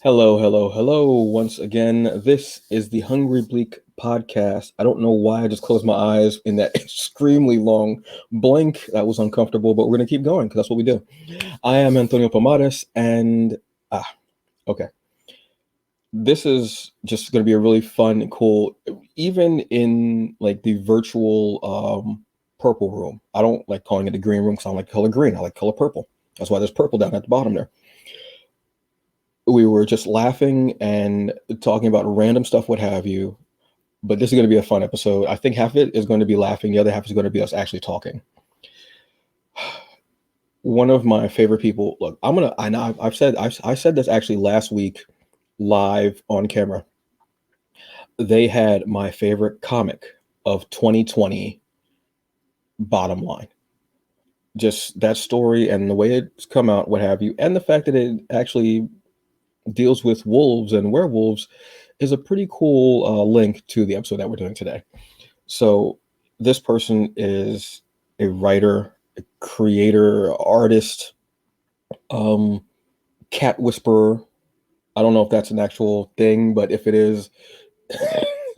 Hello, hello, hello. Once again, this is the Hungry Bleak podcast. I don't know why I just closed my eyes in that extremely long blink. That was uncomfortable, but we're going to keep going because that's what we do. I am Antonio Pomares, and okay. This is just going to be a really fun and cool, even in like the virtual purple room. I don't like calling it a green room because I don't like color green. I like color purple. That's why there's purple down at the bottom there. We were just laughing and talking about random stuff, what have you. But this is going to be a fun episode. I think half of it is going to be laughing. The other half is going to be us actually talking. One of my favorite people. Look, I know I said this actually last week, live on camera. They had my favorite comic of 2020. Bottom line, just that story and the way it's come out, what have you, and the fact that it actually deals with wolves and werewolves is a pretty cool link to the episode that we're doing today. So this person is a writer, a creator, artist, cat whisperer. I don't know if that's an actual thing, but if it is,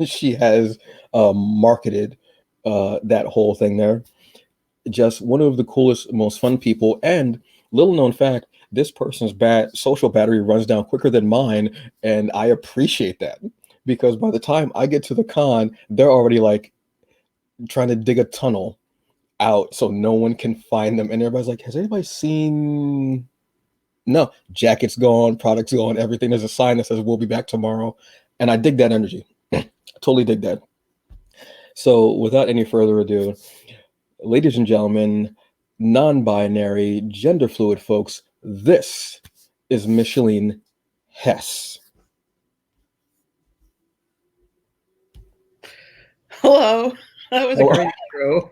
she has marketed that whole thing there. Just one of the coolest, most fun people. And little known fact, this person's social battery runs down quicker than mine, and I appreciate that because by the time I get to the con, they're already like trying to dig a tunnel out so no one can find them. And everybody's like, "Has anybody seen?" No, jacket's gone, product's gone, everything. There's a sign that says "We'll be back tomorrow," and I dig that energy. Totally dig that. So, without any further ado, ladies and gentlemen, non-binary, gender fluid folks, this is Micheline Hess. Hello. That was a great intro.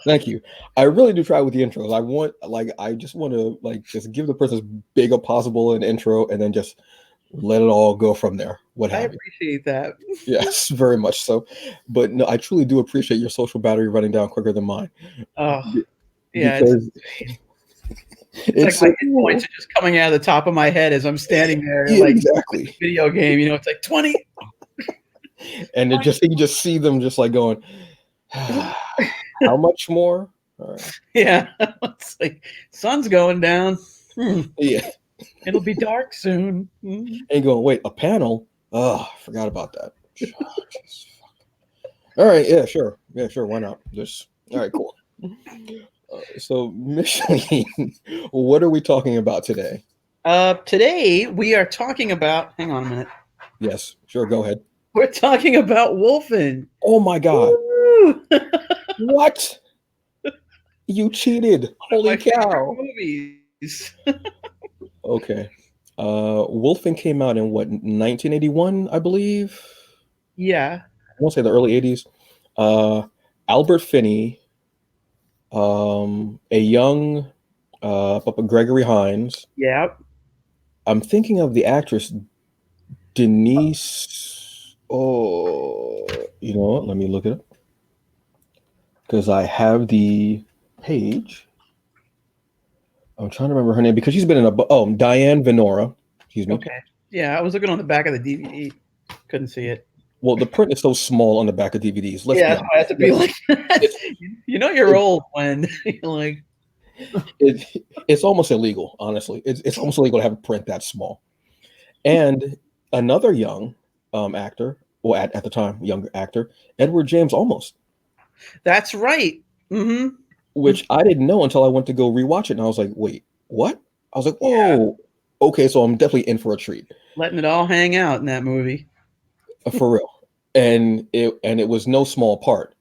Thank you. I really do try with the intros. I just want to just give the person as big a possible an intro and then just let it all go from there. What I have you? appreciate that. Yes, very much so. But no, I truly do appreciate your social battery running down quicker than mine. Oh, Be- yeah. because It's like it's my so hit cool. points are just coming out of the top of my head as I'm standing there, Yeah, like exactly. video game. It's like 20. And it just you just see them just like going, how much more? All right. Yeah. It's like sun's going down. Yeah. It'll be dark soon. And going, wait, a panel? Oh, I forgot about that. All right, yeah, sure. Yeah, sure. Why not? Just all right, cool. So, Micheline, what are we talking about today? Today we are talking about. Hang on a minute. Yes, sure. Go ahead. We're talking about Wolfen. Oh my God. Woo! What? You cheated. One of Holy my favorite cow. movies. Okay. Wolfen came out in what, 1981, I believe? Yeah. I won't say the early 80s. Albert Finney, a young Gregory Hines. Yeah. I'm thinking of the actress Denise. Oh, you know what? Let me look it up because I have the page. I'm trying to remember her name because she's been in Diane Venora. Excuse me. Okay. Yeah, I was looking on the back of the DVD. Couldn't see it. Well, the print is so small on the back of DVDs. Let's be Yeah, honest. I have to be like, It, you're old when you're like, it's almost illegal, honestly. It's almost illegal to have a print that small. And another young actor, well, at the time, younger actor, Edward James Olmos, that's right. Mm-hmm. which I didn't know until I went to go rewatch it. And I was like, wait, what? I was like, Yeah, whoa, okay, so I'm definitely in for a treat. letting it all hang out in that movie. For real. And it was no small part.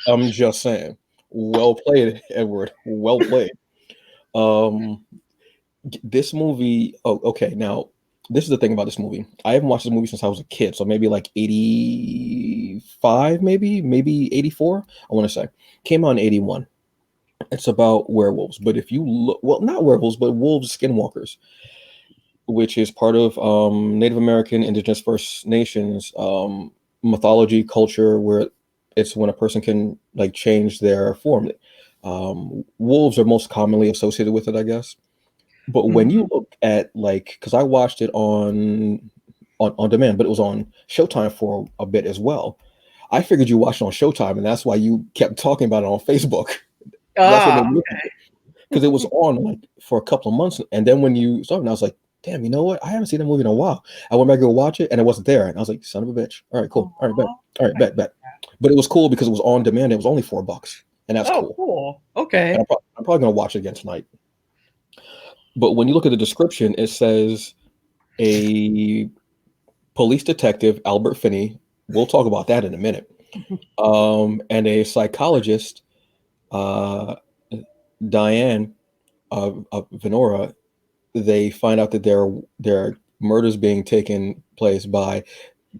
I'm just saying. Well played, Edward. Well played. Um, this movie. Oh, okay. Now, this is the thing about this movie. I haven't watched this movie since I was a kid, so maybe like 85, maybe 84. I want to say came out in 81. It's about werewolves, but if you look, well, not werewolves, but wolves skinwalkers, which is part of Native American, Indigenous, First Nations mythology culture, where it's when a person can change their form. Wolves are most commonly associated with it, I guess. But when Mhm. you look at like, because I watched it on demand, but it was on Showtime for a bit as well. I figured you watched it on Showtime, and that's why you kept talking about it on Facebook. That's what Ah, made me look at it because it was on like for a couple of months, and then when you saw it, I was like, "Damn, you know what? I haven't seen that movie in a while." I went back to go watch it, and it wasn't there, and I was like, "Son of a bitch! All right, cool. All right, bet. aw, All right, I bet, bet." But it was cool because it was on demand. It was only $4, and that's oh, cool. cool. And Okay. I'm probably gonna watch it again tonight. But when you look at the description, it says a police detective, Albert Finney. We'll talk about that in a minute. And a psychologist, uh, Diane Venora. They find out that there are murders being taken place by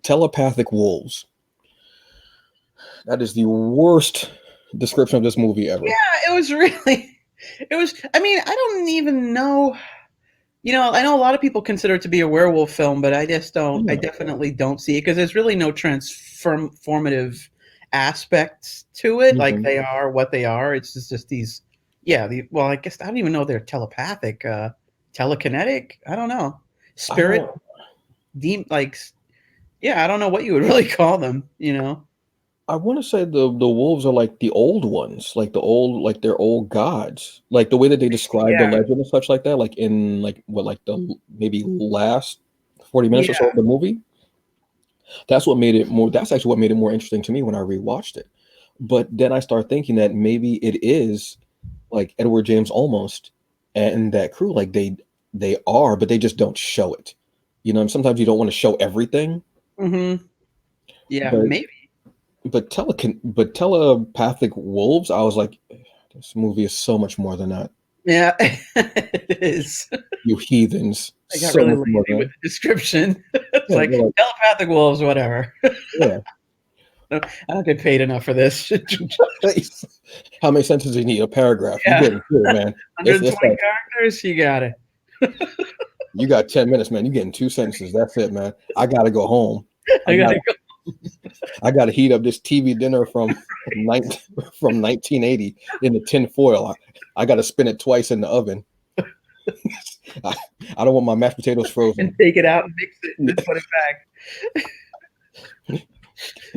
telepathic wolves. That is the worst description of this movie ever. Yeah, it was really it was I mean, I don't even know. I know a lot of people consider it to be a werewolf film, but I Yeah. definitely don't see it because there's really no transformative aspects to it. Like Hmm. they are what they are. It's just these, yeah. Well, I guess I don't even know if they're telepathic, telekinetic. I don't know. I Spirit, don't. like, yeah, I don't know what you would really call them. I want to say the wolves are like the old ones, like the old, like they're old gods, like the way that they describe the Yeah, legend and such like that, like in like what like the maybe last 40 minutes or so of yeah. the movie. That's what made it more. That's actually what made it more interesting to me when I rewatched it. But then I start thinking that maybe it is like Edward James almost and that crew, like they are, but they just don't show it. And sometimes you don't want to show everything, Hmm. Yeah, but maybe. but telepathic wolves, I was like, this movie is so much more than that. Yeah, it is. You heethens, I got so really much more lazy than with that. the description. It's Yeah, like you're like, telepathic wolves, whatever. yeah. I don't get paid enough for this. How many sentences do you need? A paragraph. You Yeah, getting two, man. It's 120 like characters. You got it. you got 10 minutes, man. You getting two sentences. That's it, man. I gotta go home. I I got gotta go. I got to heat up this TV dinner from 19, from 1980 in the tin foil. I got to spin it twice in the oven. I, I don't want my mashed potatoes And frozen. take it out and mix it and then put it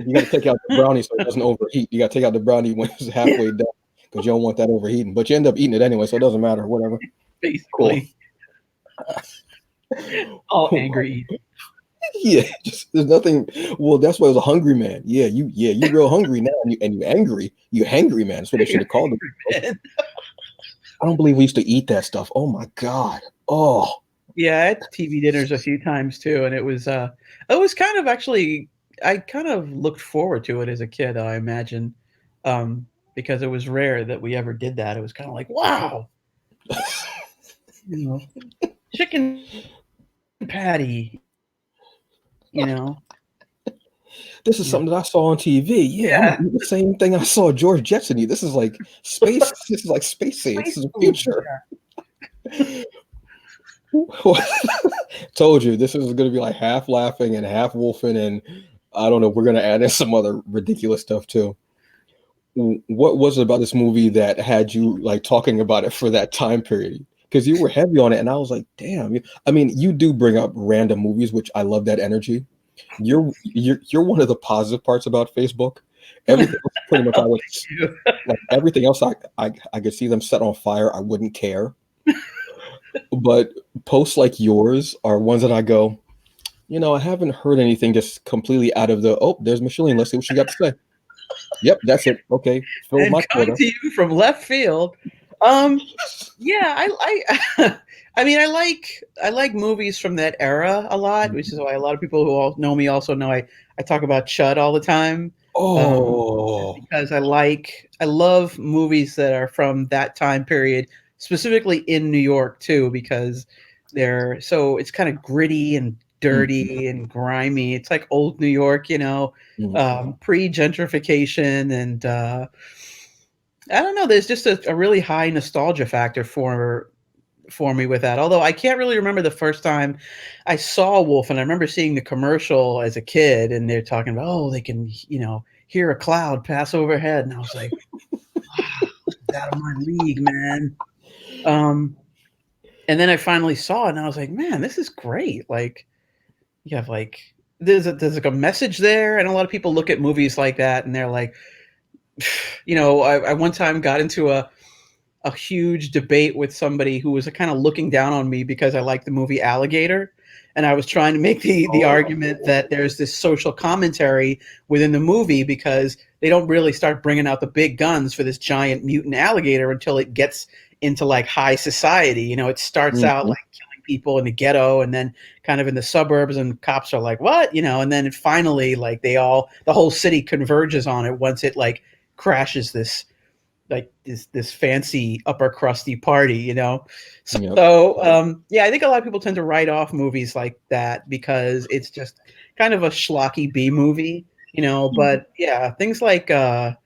You got to take out the brownie so it doesn't overheat. You got to take out the brownie when it's back. halfway done because you don't want that overheating. But you end up eating it anyway, so it doesn't matter. Whatever. Cool. Basically, all angry. Yeah, just there's nothing. Well, that's why it was a hungry man. You real hungry now, and you angry. You hangry man. That's what they should have called him. Man. I don't believe we used to eat that stuff. Oh my god. Oh. Yeah, I had TV dinners a few times too, and it was kind of actually I kind of looked forward to it as a kid. I imagine, because it was rare that we ever did that. It was kind of like, wow, you know, chicken patty, you know. This is Yeah, something that I saw on TV. Yeah, I'm gonna yeah, eat the same thing I saw George Jetson eat. This is like space. This is like space age. This space is the food. future. Told you this is gonna be like half laughing and half wolfing, and I don't know. We're gonna add in some other ridiculous stuff too. What was it about this movie that had you like talking about it for that time period? Because you were heavy on it, and I was like, damn. I mean, you do bring up random movies, which I love that energy. You're one of the positive parts about Facebook. Everything else, pretty much, I Oh, was thank you. like everything else. I could see them set on fire. I wouldn't care. But posts like yours are ones that I go. I haven't heard anything just completely out of the. Oh, there's Micheline. Let's see what she got to say. Yep, that's it. Okay, filled And my coming quota. to you from left field. Um, yeah, I mean, I like movies from that era a lot, which is why a lot of people who all know me also know I talk about Chud all the time. Just Oh, because I love movies that are from that time period, specifically in New York too, because it's kind of gritty and mhm, dirty and grimy. It's like old New York, mhm. pre gentrification, and I don't know. There's just a really high nostalgia factor for me with that. Although I can't really remember the first time I saw Wolf, and I remember seeing the commercial as a kid, and they're talking about, oh, they can, hear a cloud pass overhead, and I was like, wow, this is out of my league, man. Um, And then I finally saw it, and I was like, "Man, this is great." Like, you have, like there's, like, a message there, and a lot of people look at movies like that, and they're like, I one time got into a huge debate with somebody who was kind of looking down on me because I liked the movie Alligator, and I was trying to make the Oh, argument that there's this social commentary within the movie because they don't really start bringing out the big guns for this giant mutant alligator until it gets into like high society. It starts out mhm, like killing people in the ghetto and then kind of in the suburbs, and cops are like, "What?" And then it finally like the whole city converges on it once it like crashes this fancy upper crusty party. yep, So yeah, I think a lot of people tend to write off movies like that because it's just kind of a schlocky B movie. mhm, But yeah, things like well,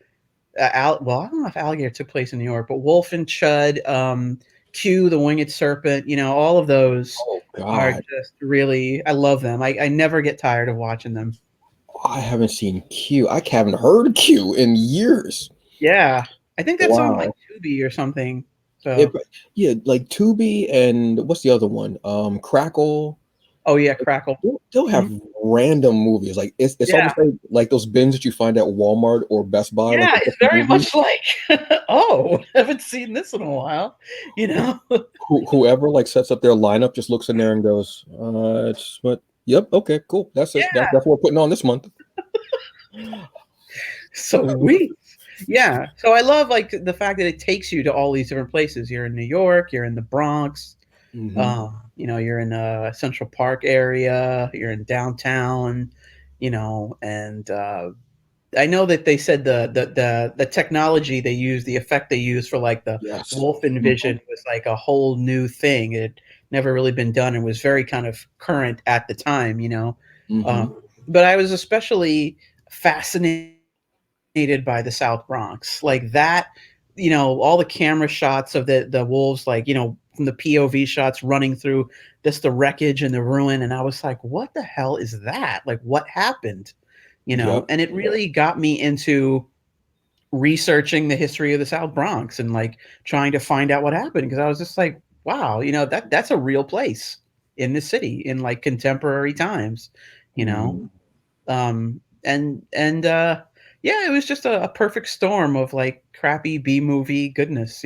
I don't know if Alligator took place in New York, but Wolf and Chud, Q, the Winged Serpent, all of those oh are god, just really, I love them. I never get tired of watching them. I haven't seen Q. I haven't heard of Q in years. Yeah, I think that's on like Wow. Tubi or something. It, So, yeah, like Tubi and what's the other one? Crackle. oh yeah, Crackle. They'll Mhm. have random movies. Like it's Yeah. almost like those bins that you find at Walmart or Best Buy, like Yeah, the it's different very movies. much like, "Oh, haven't seen this in a while," you know? Whoever like sets up their lineup just looks in there and goes, it's what yep, okay, cool. That's it. Yeah, That's what we're putting on this month. sweet. Yeah, so I love, like, the fact that it takes you to all these different places. You're in New York, you're in the Bronx, Hmm. you're in, Central Park area, you're in downtown, and, I know that they said the technology they use, the effect they use for like the Yes. Wolfen Hmm. vision was like a whole new thing. It had never really been done and was very kind of current at the time. Hmm. But I was especially fascinated by the South Bronx, like that. All the camera shots of the wolves, like from the POV shots running through just the wreckage and the ruin, and I was like, "What the hell is that? Like, what happened?" Yep. And it really got me into researching the history of the South Bronx and like trying to find out what happened because I was just like, wow, that's a real place in the city in like contemporary times, you know. Hmm. And yeah, it was just a perfect storm of like crappy B movie goodness.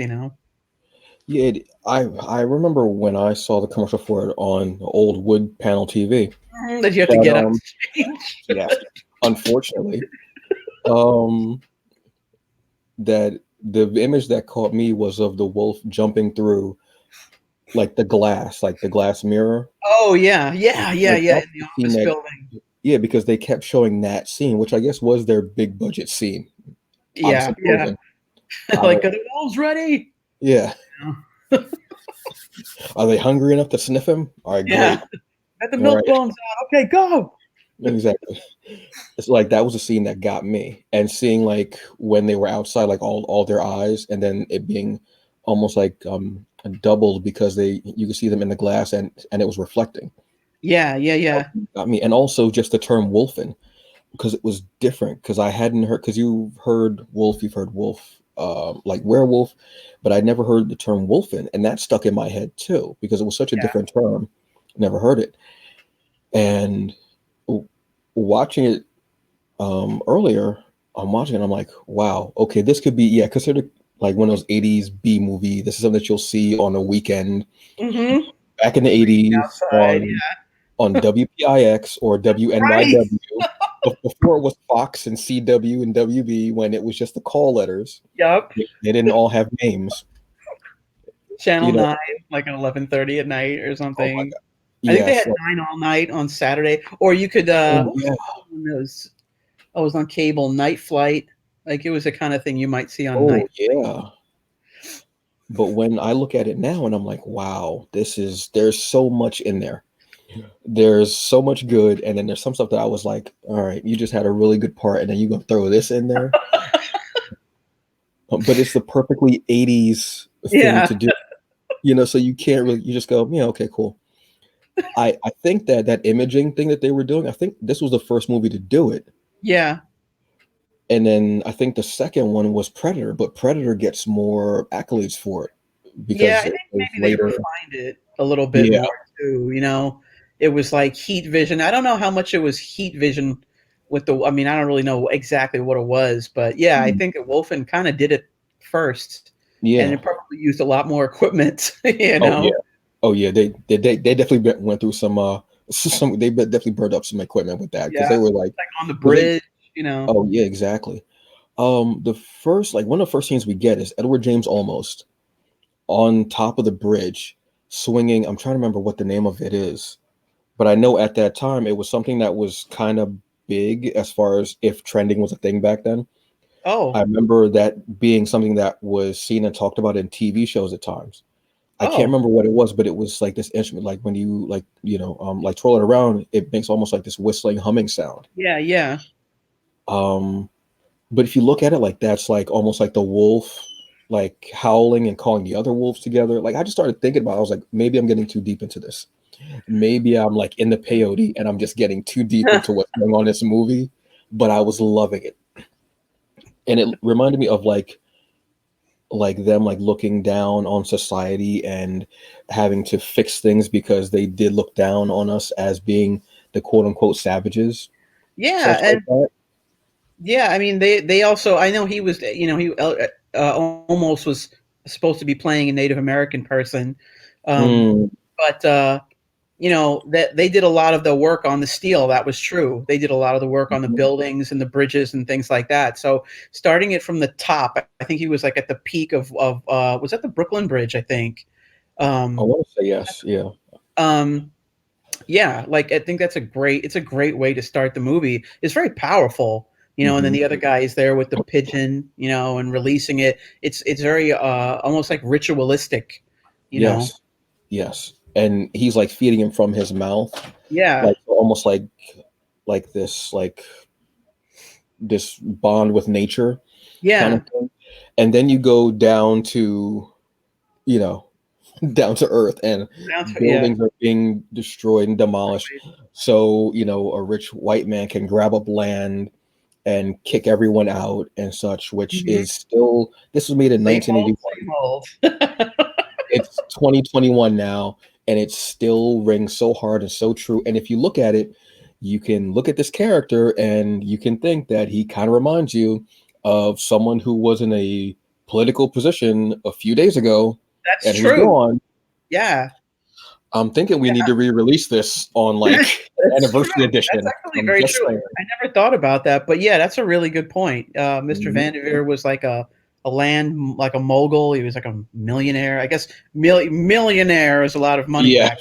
Yeah, I remember when I saw the commercial for it on old wood panel TV. That you have to But get up to change. yes, unfortunately, um, that the image that caught me was of the wolf jumping through like the glass mirror. Oh yeah, yeah, yeah, Like yeah, that's in the the scene office that building. yeah, because they kept showing that scene, which I guess was their big budget scene. I'm Yeah, yeah. supposing. I Like, don't. are the wolves ready? Yeah. Are they hungry enough to sniff him? All right, Yeah. great. Get the All milk right, bones out. Okay, go. exactly. It's like that was a scene that got me, and seeing like when they were outside, like all their eyes, and then it being almost like doubled because they you could see them in the glass and it was reflecting. Yeah, yeah, That yeah. got me, and also just the term wolfen because it was different because I hadn't heard because you've heard wolf, like werewolf, but I'd never heard the term wolfen, and that stuck in my head too because it was such a Yeah. different term. Never heard it, and w- watching it earlier, I'm watching it, I'm like, wow, okay, this could be yeah, considered like one of those '80s B movie. This is something that you'll see on a weekend Mhm. back in the '80s Outside, on WPIX or yeah. Right. WNYW before it was Fox and CW and WB when it was just the call letters. Yep. They didn't all have names. Channel You know, 9, like at 11:30 at night or oh my something. God. I think they Yes. had 9 all night on Saturday, or you could, Oh what was yeah. the other one that was oh, it was on cable, Night Flight. Like, it was the kinda thing you might see on Oh Night. yeah. But when I look at it now and I'm like, wow, there's so much in there. There's so much good, and then there's some stuff that I was like, all right, you just had a really good part, and then you gonna throw this in there. But it's the perfectly '80s thing Yeah, to do, so you can't really you just go, yeah, okay, cool. I think that that imaging thing that they were doing, I think this was the first movie to do it. yeah. And then I think the second one was Predator, but Predator gets more accolades for it Yeah, I because it think was maybe they later. refined it. a little bit Yeah. more too, you know? It was like heat vision. I don't know how much it was heat vision with the I mean, I don't really know exactly what it was, but yeah, I Mm. think that Wolfen kinda did it first, and Yeah. it probably used a lot more equipment, you Oh yeah. know? Oh yeah. They definitely went through some some definitely burned up some equipment with that because Yeah, they were like like on the because they bridge, you know? oh yeah, exactly. The first like one of the first scenes we get is Edward James Olmos on top of the bridge swinging. I'm trying to remember what the name of it is, but I know at that time it was something that was kind of big as far as if trending was a thing back then. I Oh, remember that being something that was seen and talked about in TV shows at times. I can't oh, remember what it was, but it was like this instrument, like when you like, like twirl it around, it makes almost like this whistling humming sound. yeah, yeah. Um, but if you look at it like that's like almost like the wolf, like howling and calling the other wolves together. Like I just started thinking about, it. I was like, maybe I'm getting too deep into this. Maybe I'm like in the peyote and I'm just getting too deep into what's going on in this movie. But I was loving it, and it reminded me of like them like looking down on society and having to fix things because they did look down on us as being the quote unquote savages, Yeah, such like and that. yeah, I mean, they also I know he was, you know, he almost was supposed to be playing a Native American person, um, Mm, but you know that they did a lot of the work on the steel. That was true. They did a lot of the work on the mhm. buildings and the bridges and things like that. So starting it from the top, I think he was like at the peak of was that the Brooklyn Bridge? I think. I Um, want to say yes. Yeah. um, yeah, like I think it's a great way to start the movie. It's very powerful, you know, and then Hmm. the other guy is there with the pigeon, you know, and releasing it. It's very almost like ritualistic, you know. Yes. Yes. And he's like feeding him from his mouth, Yeah. like almost like this bond with nature kind of Yeah. thing. And then you go down to, you know, down to earth and Yeah. buildings are being destroyed and demolished. So, a rich white man can grab up land and kick everyone out and such, which Mhm. is still, this was made in Same old, 1981. same old. It's 2021 now, and it still rings so hard and so true. And if you look at it, you can look at this character and you can think that he kind of reminds you of someone who was in a political position a few days ago That's and who's true. gone. Yeah. I'm thinking we need Yeah. to re-release this on like an That's true. anniversary That's edition. actually I'm very just true. saying. I never thought about that, but yeah, that's a really good point. Mr. Mhm. Vanderveer was like a land like a mogul. He was like a millionaire. I guess millionaire is a lot of money Yeah. back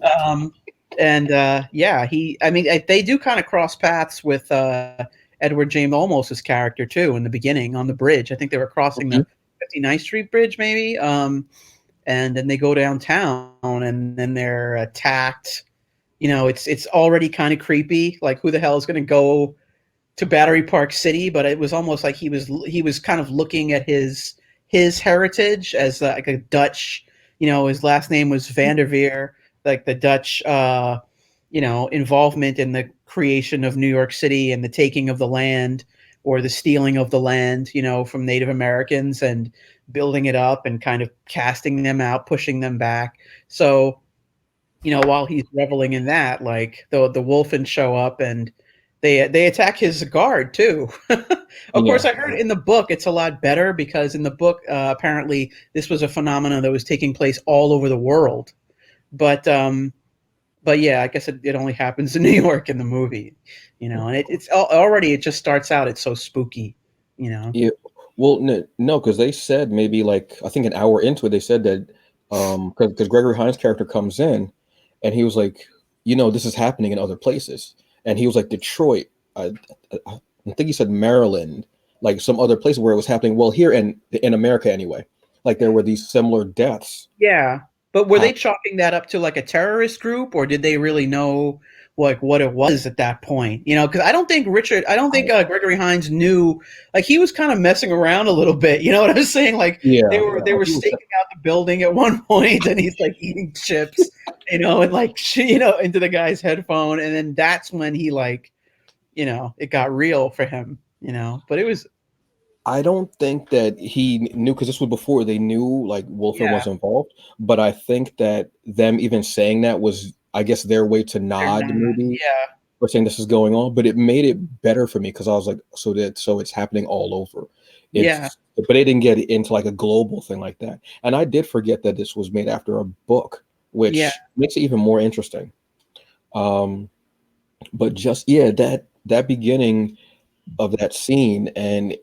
then. And yeah, he. I mean, they do kind of cross paths with Edward James Olmos's character too in the beginning on the bridge. I think they were crossing Mhm. the 59th Street Bridge, maybe. And then they go downtown, and then they're attacked. You know, it's already kind of creepy. Like, who the hell is going to go to Battery Park City? But it was almost like he was kind of looking at his heritage as like a Dutch. You know, his last name was Vanderveer, like the Dutch. You know, involvement in the creation of New York City and the taking of the land or the stealing of the land, you know, from Native Americans and building it up and kind of casting them out, pushing them back. So, you know, while he's reveling in that, like the Wolfen show up and they attack his guard too. Of course, Yeah. I heard in the book it's a lot better because in the book apparently this was a phenomenon that was taking place all over the world. But yeah, I guess it only happens in New York in the movie, you know, and already it just starts out it's so spooky, you know. Yeah. Well, no, because they said maybe like I think an hour into it, they said that because Gregory Hines' character comes in, and he was like, this is happening in other places, and he was like Detroit, I think he said Maryland, like some other place where it was happening. Well, here in America anyway, like there were these similar deaths Yeah, but were they happening. chalking that up to, like, a terrorist group, or did they really know, like, what it was at that point? You know, because I don't think, Gregory Hines knew like, he was kinda messing around a little bit, you know what I'm saying? Like, they Yeah, were he was. staking out the building at one point, and he's, like, eating chips, you know, and, like, you know, into the guy's headphone, and then that's when he, like, you know, it got real for him, you know? But it was I don't think that he knew because this was before they knew like Wolfen Yeah, was involved. But I think that them even saying that was, I guess, their way to they're nod not. maybe Yeah, for saying this is going on. But it made it better for me because I was like, so it's happening all over. yeah, But they didn't get into like a global thing like that. And I did forget that this was made after a book, yeah. which makes it even more interesting. Um, but just yeah, that beginning of that scene and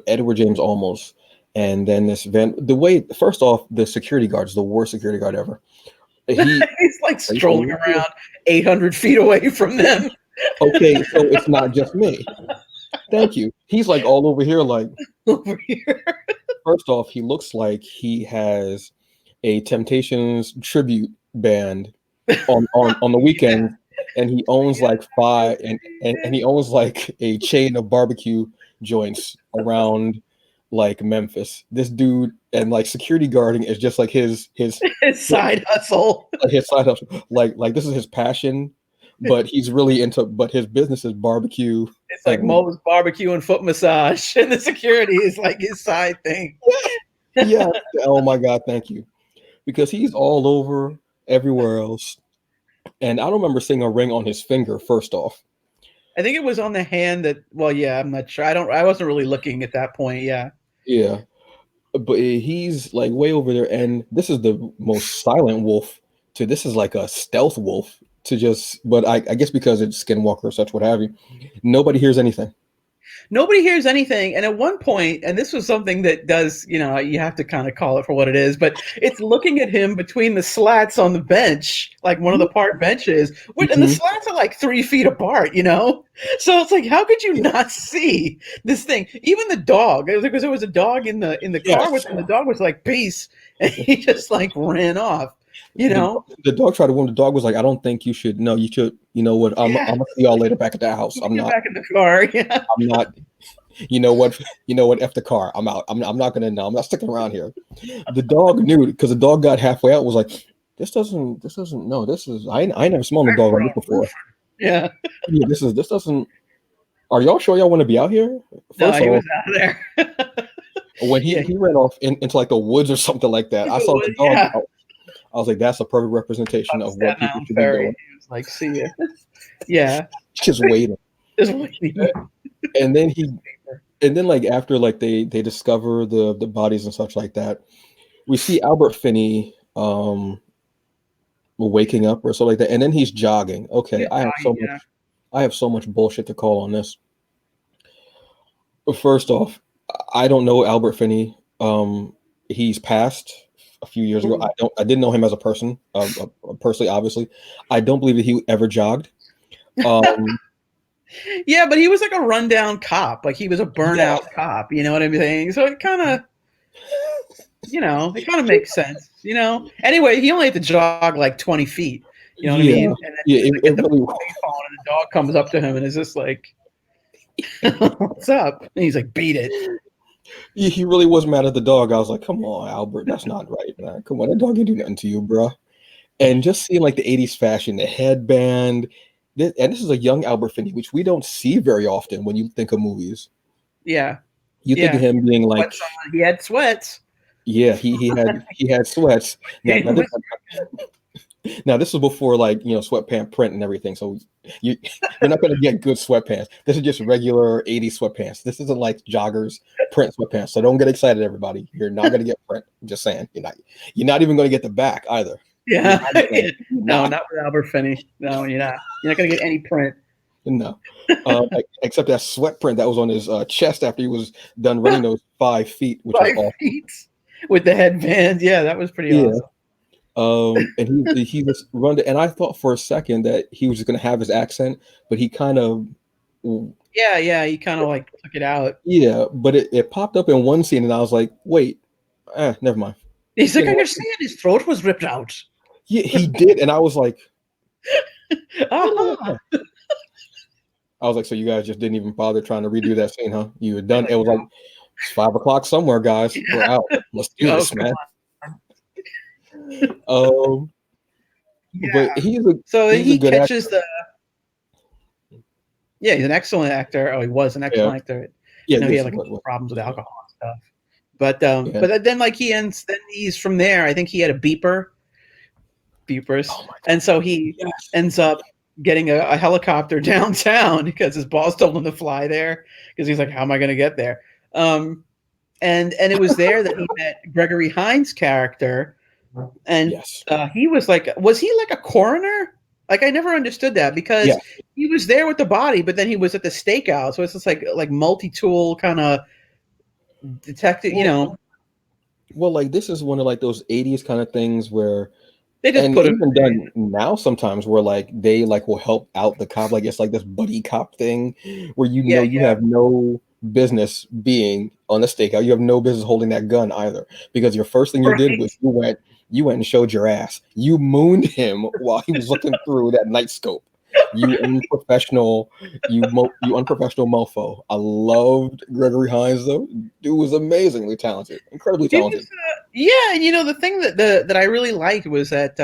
Edward James almost, and then this Van. The way first off, the security guard's the worst security guard ever. He He's like are you for strolling real here? around 800 feet away from them. Okay, so it's not just me. Thank you. He's like all over here. Like Over here. first off, he looks like he has a Temptations tribute band on the Yeah, weekend, and he owns like five, and he owns like a chain of barbecue joints around like Memphis. This dude and like security guarding is just like his side hustle. his side hustle. Like this is his passion, but he's really into. But his business is barbecue It's like and Mo's barbecue and foot massage, and the security is like his side thing. yeah. Oh my God, thank you. Because he's all over everywhere else. And I don't remember seeing a ring on his finger, first off. I think it was on the hand that. Well, yeah, I'm not sure. I wasn't really looking at that point. Yeah. Yeah. But he's like way over there. And this is the most silent wolf to this is like a stealth wolf to just, but I guess because it's skinwalker or such, what have you. Nobody hears anything. Nobody hears anything. And at one point, and this was something that does, you have to kind of call it for what it is, but it's looking at him between the slats on the bench, like one of the park benches, and the Mhm. slats are like 3 feet apart. So it's like, how could you not see this thing? Even the dog, because there was a dog in the car with Yes. him. The dog was like, peace. And he just like ran off, you The, know? the dog tried to warn the dog was like, I don't think you should. No, you should. You know what? I'm Yeah. gonna see y'all later back at that house. Get back in the car. Yeah. I'm not. You know what? You know what? F the car. I'm out. I'm not gonna. No, I'm not sticking around here. The dog knew because the dog got halfway out. Was like, this doesn't. No, this is. I ain't never smelled a dog like this before. Yeah. Yeah, this doesn't. Are y'all sure y'all want to be out here? No, First he was off, out of there. when Yeah. he ran off into like the woods or something like that, I saw the dog. Yeah. I was like, that's a perfect representation On of what Staten people Island should be Ferry. doing. He was like, see ya. Yeah. Just waiting. Just waiting. And then like after like they discover the bodies and such like that, we see Albert Finney waking up or something like that, and then he's jogging. Okay, He's dying, yeah. I have so much bullshit to call on this. First off, I don't know Albert Finney. He's passed a few years ago. I didn't know him as a person, personally, obviously. I don't believe that he ever jogged. Um, Yeah, but he was like a rundown cop. Like he was a yeah, burnout cop. You know what I'm saying? So it kind of makes sense. Anyway, he only had to jog like 20 feet. You know what I yeah, mean? And then yeah. he's like It at the really. payphone, and the dog comes up to him and is just like, "What's up?" And he's like, "Beat it." He really was mad at the dog. I was like, come on, Albert, that's not right, man. Come on, that dog didn't do nothing to you, bro. And just seeing like the '80s fashion, the headband, and this is a young Albert Finney, which we don't see very often when you think of movies. Yeah, You think of yeah. him being like, Sweats on. He had sweats. yeah, he had sweats. Now, He was now this was before like sweatpant print and everything. So you you're not gonna get good sweatpants. This is just regular '80s sweatpants. This isn't like joggers print sweatpants. So don't get excited, everybody. You're not gonna get print. I'm just saying. You're not even gonna get the back either. You're Yeah. not gonna, No, not not with Albert Finney. No, you're not. You're not gonna get any print. no. Except that sweat print that was on his chest after he was done running those 5 feet, which was 5 feet with the headband. Yeah, that was pretty yeah. awesome. And he just run and I thought for a second that he was just gonna have his accent, but he kind of Yeah, yeah. He kind of like took it out. yeah, but it popped up in one scene and I was like, wait, never mind. He's You like, I know what? understand. His throat was ripped out. Yeah, he did, and I was like, Aha. so you guys just didn't even bother trying to redo that scene, huh? You were They're done. like, It was like it's 5 o'clock somewhere, guys. We're yeah. out. Let's do Oh, this, come man. on. Um, Yeah. but So he's a he good actor. catches the. Yeah, he's an excellent actor. Oh, he was an Yeah. excellent actor. Yeah, I know he this had is like what problems with yeah. alcohol and stuff. Yeah. But then like then he's from there. I think he had a beepers, Oh my and so he yes. ends up getting a helicopter downtown because his boss told him to fly there because he's like, how am I going to get there? Um, and it was there that he met Gregory Hines' character, and Yes. he was he like a coroner? Like I never understood that because Yeah. he was there with the body, but then he was at the stakeout, so it's just like multi tool kind of detective. You Well, know, like this is one of like those 80s kind of things where, they just and put him. even done now sometimes where like they like will help out the cop, like it's like this buddy cop thing where Yeah, you have no business being on the stakeout, you have no business holding that gun either, because your first thing you did right. was you went and showed your ass, you mooned him while he was looking through that night scope, you unprofessional, you unprofessional mofo. I loved Gregory Hines though. Dude was amazingly talented, incredibly He was, talented. yeah, and you know the thing that I really liked was that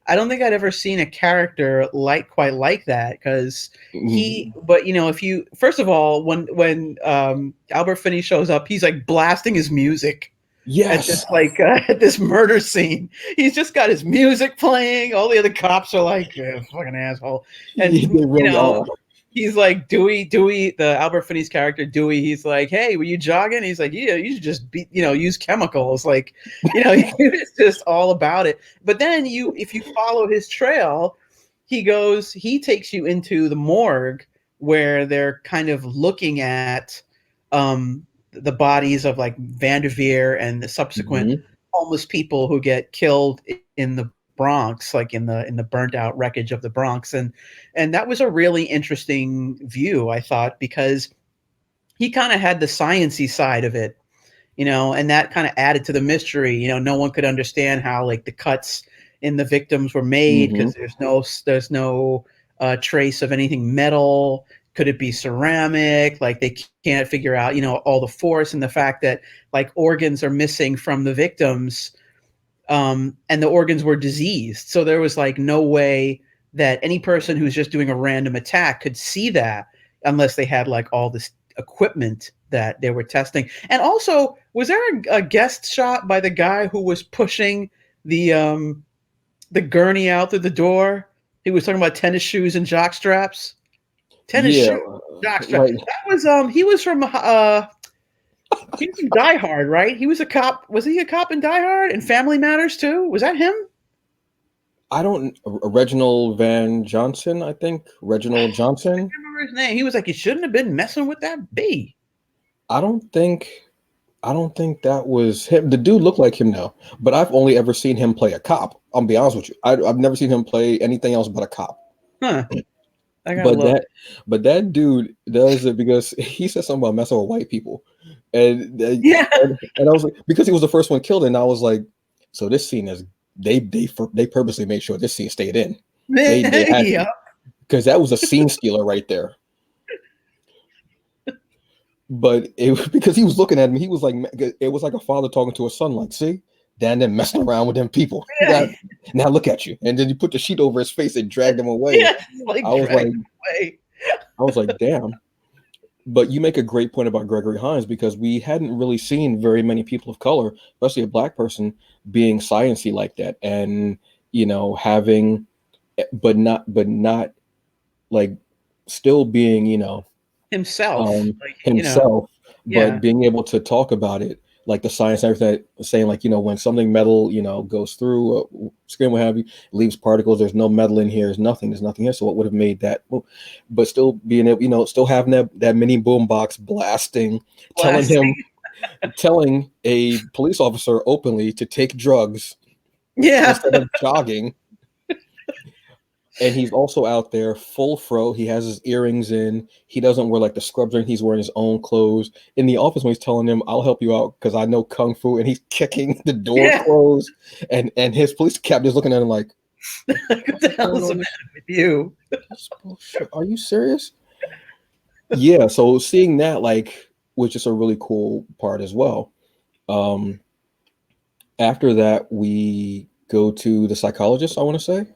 I don't think I'd ever seen a character quite like that because Mhm. but you know, if you first of all, when Albert Finney shows up, he's like blasting his music at this Yes. at this murder scene. He's just got his music playing. All the other cops are like, yeah, fucking asshole, and They you really know. are. He's like Dewey, the Albert Finney's character Dewey. He's like, "Hey, were you jogging?" He's like, "Yeah, you should just use chemicals." Like, it's just all about it. But then if you follow his trail, he takes you into the morgue where they're kind of looking at the bodies of like Vanderveer and the subsequent Mhm. homeless people who get killed in the Bronx, like in the burnt out wreckage of the Bronx, and that was a really interesting view, I thought, because he kind of had the sciency side of it, and that kind of added to the mystery. No one could understand how like the cuts in the victims were made Mhm. because there's no trace of anything metal. Could it be ceramic? Like they can't figure out, all the force and the fact that like organs are missing from the victims, and the organs were diseased. So there was like no way that any person who's just doing a random attack could see that unless they had like all this equipment that they were testing. And also, was there a guest shot by the guy who was pushing the gurney out through the door? He was talking about tennis shoes and jock straps. Tennis Yeah, shoes, jock straps. like That was he was from Die Hard, right? He was a cop. Was he a cop in Die Hard and Family Matters too? Was that him? I don't Reginald Van Johnson, I think. Reginald I Johnson. can't remember his name. He was like, you shouldn't have been messing with that bee. I don't think I don't think that was him. The dude looked like him now, but I've only ever seen him play a cop. I'll be honest with you. I've never seen him play anything else but a cop. Huh. I gotta But look. that dude does it because he said something about messing with white people, and Yeah. and I was like, because he was the first one killed, and I was like, so this scene is they purposely made sure this scene stayed in. They had to, Yeah. because that was a scene stealer right there. But it because he was looking at me, he was like, it was like a father talking to a son, like, see, Dan them messing around with them people. Yeah. Now look at you, and then you put the sheet over his face and dragged him away. Yeah. Like I was dragged like, away. damn. But you make a great point about Gregory Hines because we hadn't really seen very many people of color, especially a black person, being sciency like that, and having, but not like still being, Himself. Like, himself, but yeah. being able to talk about it, like the science and everything, saying like, when something metal, goes through skin, what have you, leaves particles. There's no metal in here. There's nothing here. So what would have made that? But still being able, still having that mini boom box blasting, telling Blasting. him, telling a police officer openly to take drugs Yeah. instead of jogging. And he's also out there full fro. He has his earrings in. He doesn't wear like the scrubs or anything. He's wearing his own clothes. In the office when he's telling him, "I'll help you out because I know kung fu," and he's kicking the door Yeah. closed, and his police captain is looking at him like, Like, what the "What's hell going is the on? matter with you? This bullshit. Are you serious?" Yeah. So seeing that like was just a really cool part as well. Um, After that, we go to the psychologist. I want to say,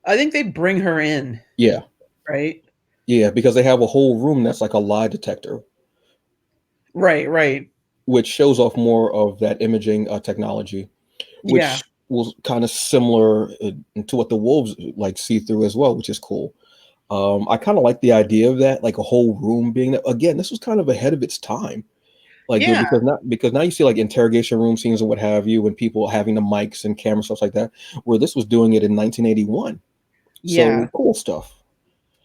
I think they bring her in, yeah, right? yeah, because they have a whole room that's like a lie detector. Right, right. which shows off more of that imaging technology, Yeah. which was kind of similar to what the wolves like see through as well, which is cool. I kind of like the idea of that, like a whole room being that. Again, this was kind of ahead of its time. Like Yeah, because now you see like interrogation room scenes and what have you, and people having the mics and camera stuff like that, where this was doing it in 1981. yeah. So cool stuff.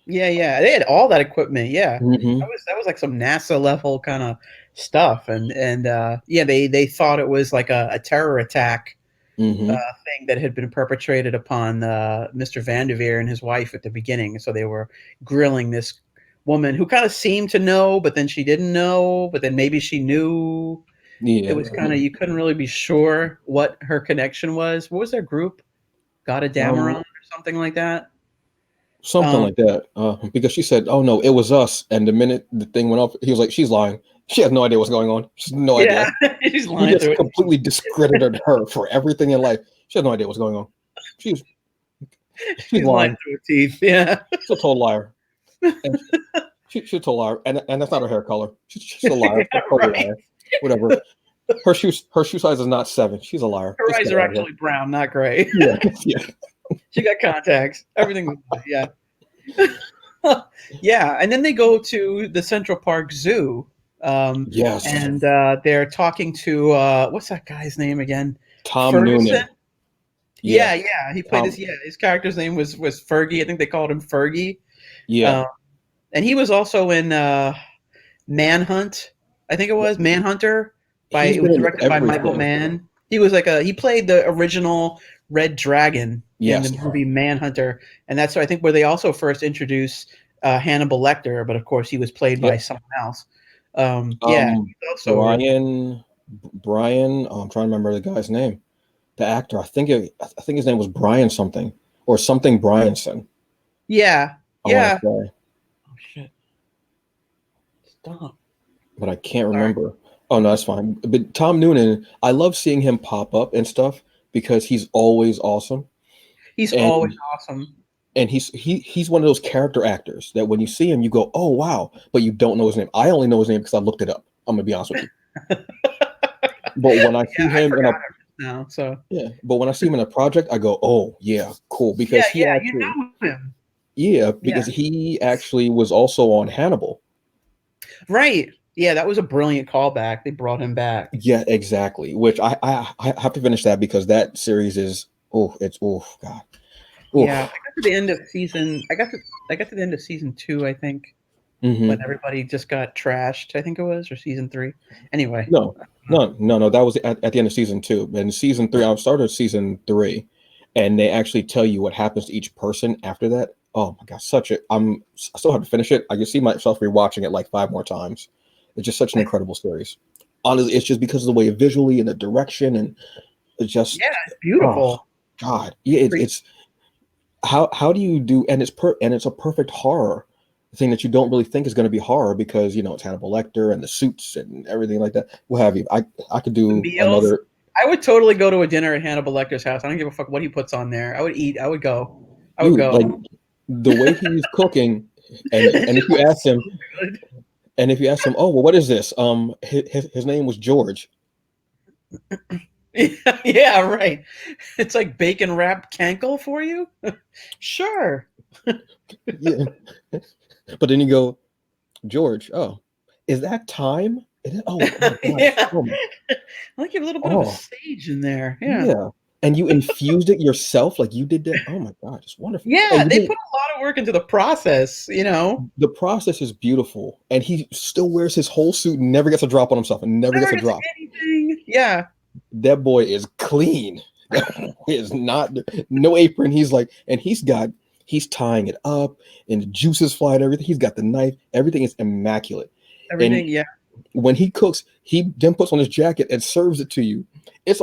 Yeah, yeah. They had all that equipment, yeah. Hmm. That was like some NASA level kinda stuff, yeah, they thought it was like a terror attack, Hmm. thing that had been perpetrated upon, Mr. Vanderveer and his wife at the beginning, so they were grilling this woman who kinda seemed to know, but then she didn't know, but then maybe she knew. It Yeah, was kinda you couldn't really be sure what her connection was. What was their group? Gotterdammerung um, or something like that? something Um, like that. Because she said, "Oh no, it was us," and the minute the thing went off, he was like, "She's lying. She has no idea what's going on. She's no idea." yeah, she's He lying just through it. completely discredited her for everything in life. She has no idea what's going on. She's she's She's lying lying. through her teeth. Yeah. She's a total liar. And she's a total liar. And that's not her hair color. She's a liar. Yeah, A total right. liar. Whatever. Her shoe size is not 7. She's a liar. Her Just eyes get are out of here. actually brown, not gray. Yeah. Yeah. She got contacts. Everything was good, yeah. Yeah, and then they go to the Central Park Zoo, um, Yes. and, they're talking to, what's that guy's name again? Tom Ferguson? Noonan. Yeah, Yeah. yeah, he played Tom. his yeah, his character's name was Fergie. I think they called him Fergie. Yeah. Um, and he was also in, Manhunt, I think it was Manhunter. By He's It been was in directed by Michael everything. Mann. He played the original Red Dragon in the Yes. movie Manhunter, and that's I think where they also first introduced Hannibal Lecter, but of course he was played by Yep. someone else. Yeah, Um, he's also really Brian. I'm trying to remember the guy's name. The actor. I think his name was Brian something or something Bryanson. yeah, I want to yeah. say, Oh shit! Stop. but I can't Sorry. remember. Oh no, that's fine. But Tom Noonan, I love seeing him pop up and stuff because he's always awesome, He's always and awesome. he's one of those character actors that when you see him, you go, "Oh wow," but you don't know his name. I only know his name because I looked it up. I'm gonna be honest with you. But when I see Yeah, I him in forgot a her now. So yeah, but when I see him in a project, I go, "Oh yeah, cool," yeah, because he yeah, you actually know him. yeah, Yeah, because he actually was also on Hannibal. right. Yeah, that was a brilliant callback. They brought him back. Yeah, exactly. Which I have to finish that because that series is it's god Yeah, I oof. got to the end of season. I got to the end of season 2, I think, when Hmm. everybody just got trashed. I think it was, or season 3. Anyway, No, no. That was at the end of season 2. And season 3, I started season 3, and they actually tell you what happens to each person after that. Oh my god, I still have to finish it. I can see myself rewatching it like 5 more times. It's just such an incredible series. Honestly, it's just because of the way visually and the direction and it's just yeah, it's oh beautiful. god. Yeah, it's how do you do and it's a perfect horror thing that you don't really think is going to be horror because it's Hannibal Lecter and the suits and everything like that. What have you? I could The do meals. another I would totally go to a dinner at Hannibal Lecter's house. I don't give a fuck what he puts on there. I would eat. I would go. I would dude like go. the way he's cooking It's and if just you like ask him so good. oh well what is this his name was George. Yeah, yeah, right. It's like bacon wrapped cankle for you. Sure. Yeah. But then you go George, oh, is that thyme? Oh my god, Yeah. oh my, I like you have a little bit of a oh sage in there. Yeah. yeah, and you infused it yourself like you did that. Oh my god, it's wonderful. And Yeah, you they didn't put a lot of work into the process, you know? the process is beautiful, and he still wears his whole suit, and never gets a drop on himself, and never gets Never a gets drop. anything. Yeah. That boy is clean. That boy is not no apron. He's like, and he's tying it up, and the juices fly and everything. He's got the knife. Everything is immaculate. And Everything, yeah. when he cooks, he then puts on his jacket and serves it to you. Yeah, It's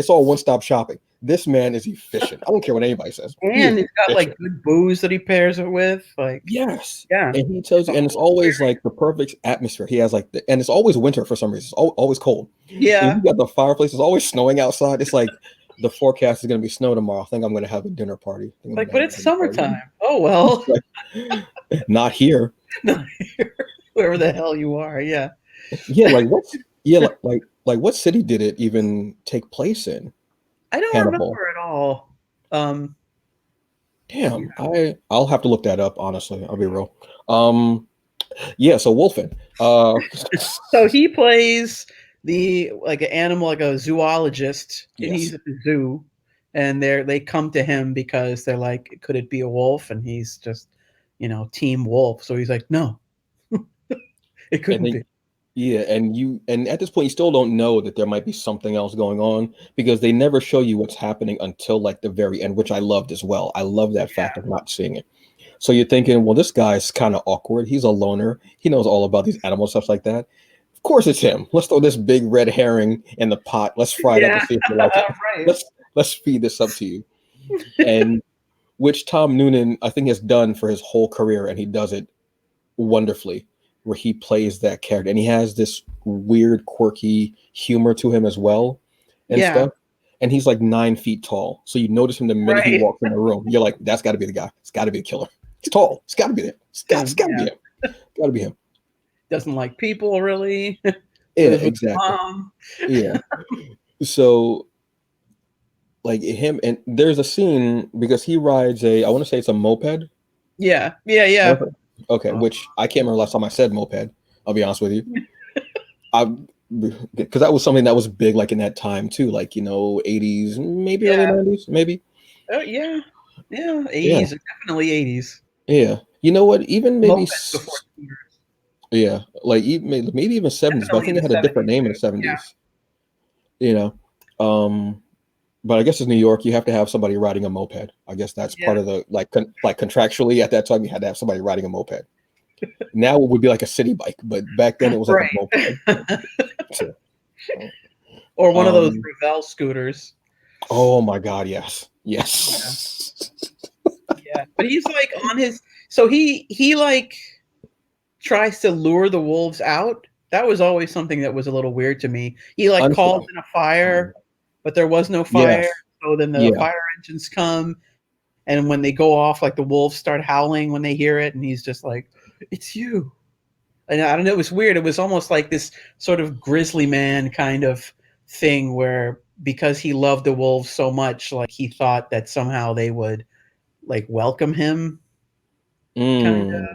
all one stop shopping. This man is efficient. I don't care what anybody says. He is and he's got, like, efficient. good booze that he pairs it with, like Yes. yeah. And he tells The you, and it's whole always experience. like the perfect atmosphere. He has like, and it's always winter for some reason. It's always cold. And Yeah. you got the fireplace. It's always snowing outside. It's like the forecast is going to be snow tomorrow. I think I'm going to have a dinner party. I think I'm Like, going to but have a it's dinner party. summertime. Oh, It's well. like, not here. Not here. Wherever the hell you are, yeah. Yeah, like what's yeah, like what city did it even take place in? I don't Hannibal. remember at all. Um, yeah. Damn, I'll have to look that up, honestly. I'll be real. Um, yeah, so Wolfen. So he plays the like an animal, like a zoologist, and he's Yes. at the zoo, and they come to him because they're like, could it be a wolf? And he's just, team wolf. So he's like, no, it And couldn't then be. yeah, and at this point you still don't know that there might be something else going on because they never show you what's happening until like the very end, which I loved as well. I love that fact of not seeing it. So you're thinking, well, this guy's kind of awkward. He's a loner. He knows all about these animal stuff like that. Of course it's him. Let's throw this big red herring in the pot. Let's fry it up and Yeah, see if you like it. right. Let's feed this up to you. And which Tom Noonan I think has done for his whole career, and he does it wonderfully, where he plays that character, and he has this weird, quirky humor to him as well, and Yeah, stuff. And he's like 9 feet tall, so you notice him the minute he right. walks in the room. You're like, that's got to be the guy. It's got to be the killer. He's tall. It's got to be there. It's Him, got to be yeah. him. Got to be him. Doesn't like people really. Yeah, Lives with his exactly. mom. Yeah. So like him, and there's a scene because he rides a, I want to say it's a moped. Yeah, yeah, yeah. Okay. Okay, which I can't remember last time I said moped. I'll be honest with you. I because that was something that was big like in that time too, like 80s, maybe early Yeah. 90s, maybe. Oh, yeah. Yeah, Yeah, 80s, definitely 80s. yeah. You know what? Even maybe Mopeds before scooters. yeah, like even maybe even 70s, but I Definitely in think the it had a different 70s name in too. the 70s. You know, um, but I guess in New York you have to have somebody riding a moped. I guess that's Yeah. part of the like contractually at that time you had to have somebody riding a moped. Now it would be like a city bike, but back then it was like a moped. Right. So, Or one of those um, Revell scooters. oh my God, yes, Yeah. yes. Yeah. But he's like on his so he like tries to lure the wolves out. That was always something that was a little weird to me. He like calls Until, in a fire, but there was no fire. yes, So then the yeah. fire engines come, and when they go off, like the wolves start howling when they hear it, and he's just like, "It's you." And I don't know, it was weird. It was almost like this sort of grizzly man kind of thing where because he loved the wolves so much, like he thought that somehow they would like welcome him kind of.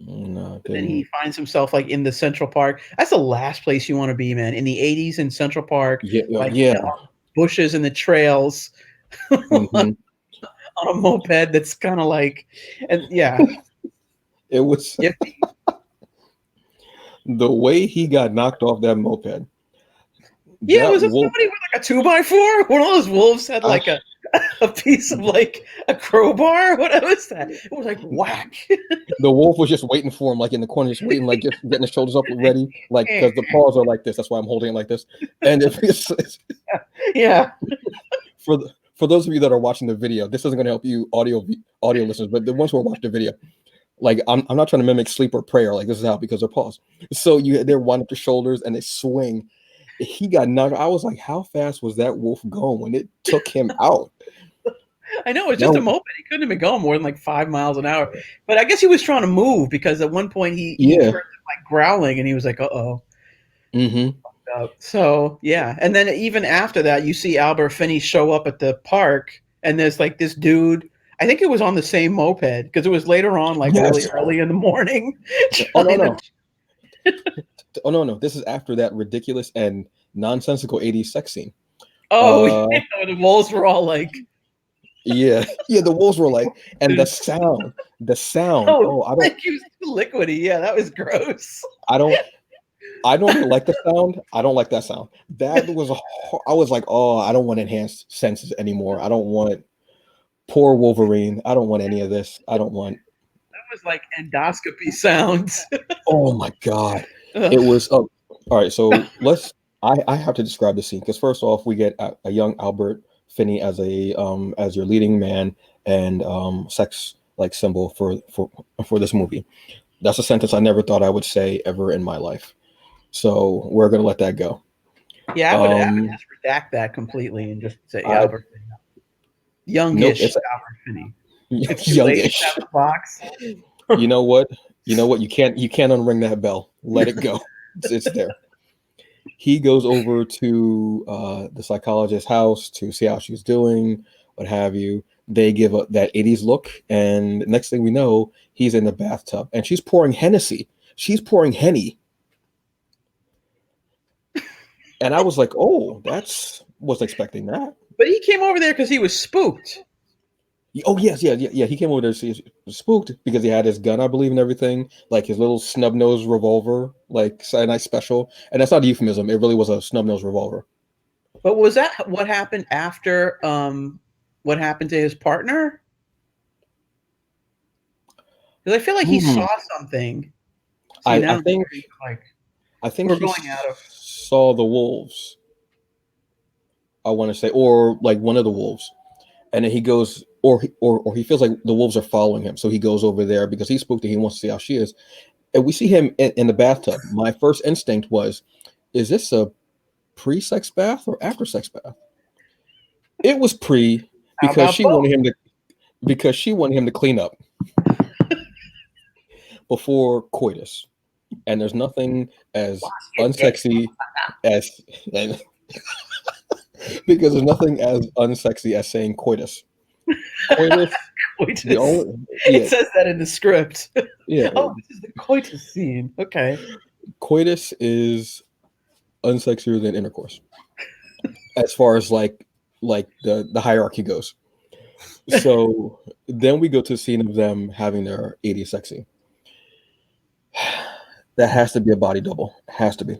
No, it But then he didn't. finds himself like in the Central Park. That's the last place you want to be, man. In the 80s in Central Park, Yeah, like yeah. bushes and the trails on Hmm. a moped that's kind of like, and yeah. It was Yeah, the way he got knocked off that moped. yeah, That was it wolf. somebody with like a 2x4? One of those wolves had I, like a piece of like a crowbar. What was that? It was like whack. the wolf was just waiting for him, like in the corner, just waiting, like just getting his shoulders up, ready, like because the paws are like this. That's why I'm holding it like this. And if it's Yeah. for those of you that are watching the video, this isn't going to help you audio listeners, but the ones who are watching the video, like I'm not trying to mimic sleep or prayer, like this is how because they're paws. So they're wind up the shoulders and they swing. He got knocked. I was like, how fast was that wolf going when it took him out? I know it's just a Now, moped. He couldn't have been going more than like 5 miles an hour. But I guess he was trying to move because at one point he yeah. heard like growling and he was like, "Uh oh." Hmm. So yeah, and then even after that, you see Albert Finney show up at the park, and there's like this dude. I think it was on the same moped because it was later on, like really Yes. early in the morning, Oh no trying to. no. Oh no no. This is after that ridiculous and nonsensical '80s sex scene. Oh, Uh yeah, the wolves were all like, yeah. Yeah, the wolves were like, and the sound. oh, Oh, like he was liquidy. Yeah, that was gross. I don't I normally like the sound. I don't like that sound. That was I was like, oh, I don't want enhanced senses anymore. I don't want poor Wolverine. I don't want any of this. I don't want. That was like endoscopy sounds. Oh my god, it Ugh. was. Oh, all right. So let's. I have to describe the scene because first off, we get a young Albert Finney as your leading man and sex like symbol for this movie. That's a sentence I never thought I would say ever in my life. So we're gonna let that go. Yeah, I would Um, just redact that completely and just say I Albert Finney. nope. Youngish It's Albert Finney. It's too late. It's youngish. out of the box. You know what? You know what? You can't unring that bell. Let it go. It's there. He goes over to the psychologist's house to see how she's doing, what have you. They give that 80s look, and next thing we know, he's in the bathtub and she's pouring Hennessy. She's pouring Henny. And I was like, oh, that's was expecting that. But he came over there because he was spooked. Oh yes, yeah, yeah, yeah. He came over there to see spooked because he had his gun, I believe, and everything, like his little snub nose revolver, like nice special. And that's not a euphemism. It really was a snub nose revolver. But was that what happened after what happened to his partner? Because I feel like he Hmm. saw something. See, I now I I'm think like I think we're he going out of saw the wolves. I want to say, or like one of the wolves, and then he goes, or he feels like the wolves are following him, so he goes over there because he's spooked and he wants to see how she is. And we see him in the bathtub. My first instinct was, is this a pre-sex bath or after-sex bath? It was pre how because about she both? wanted him to clean up before coitus. And there's nothing as Wash your dick. unsexy as and because there's nothing as unsexy as saying coitus. Coitus, the Coitus. only It yeah, says that in the script. yeah, Oh, this is the coitus scene. Okay. coitus is unsexier than intercourse as far as like the hierarchy goes. So then we go to the scene of them having their 80s sexy. That has to be a body double. Has to be.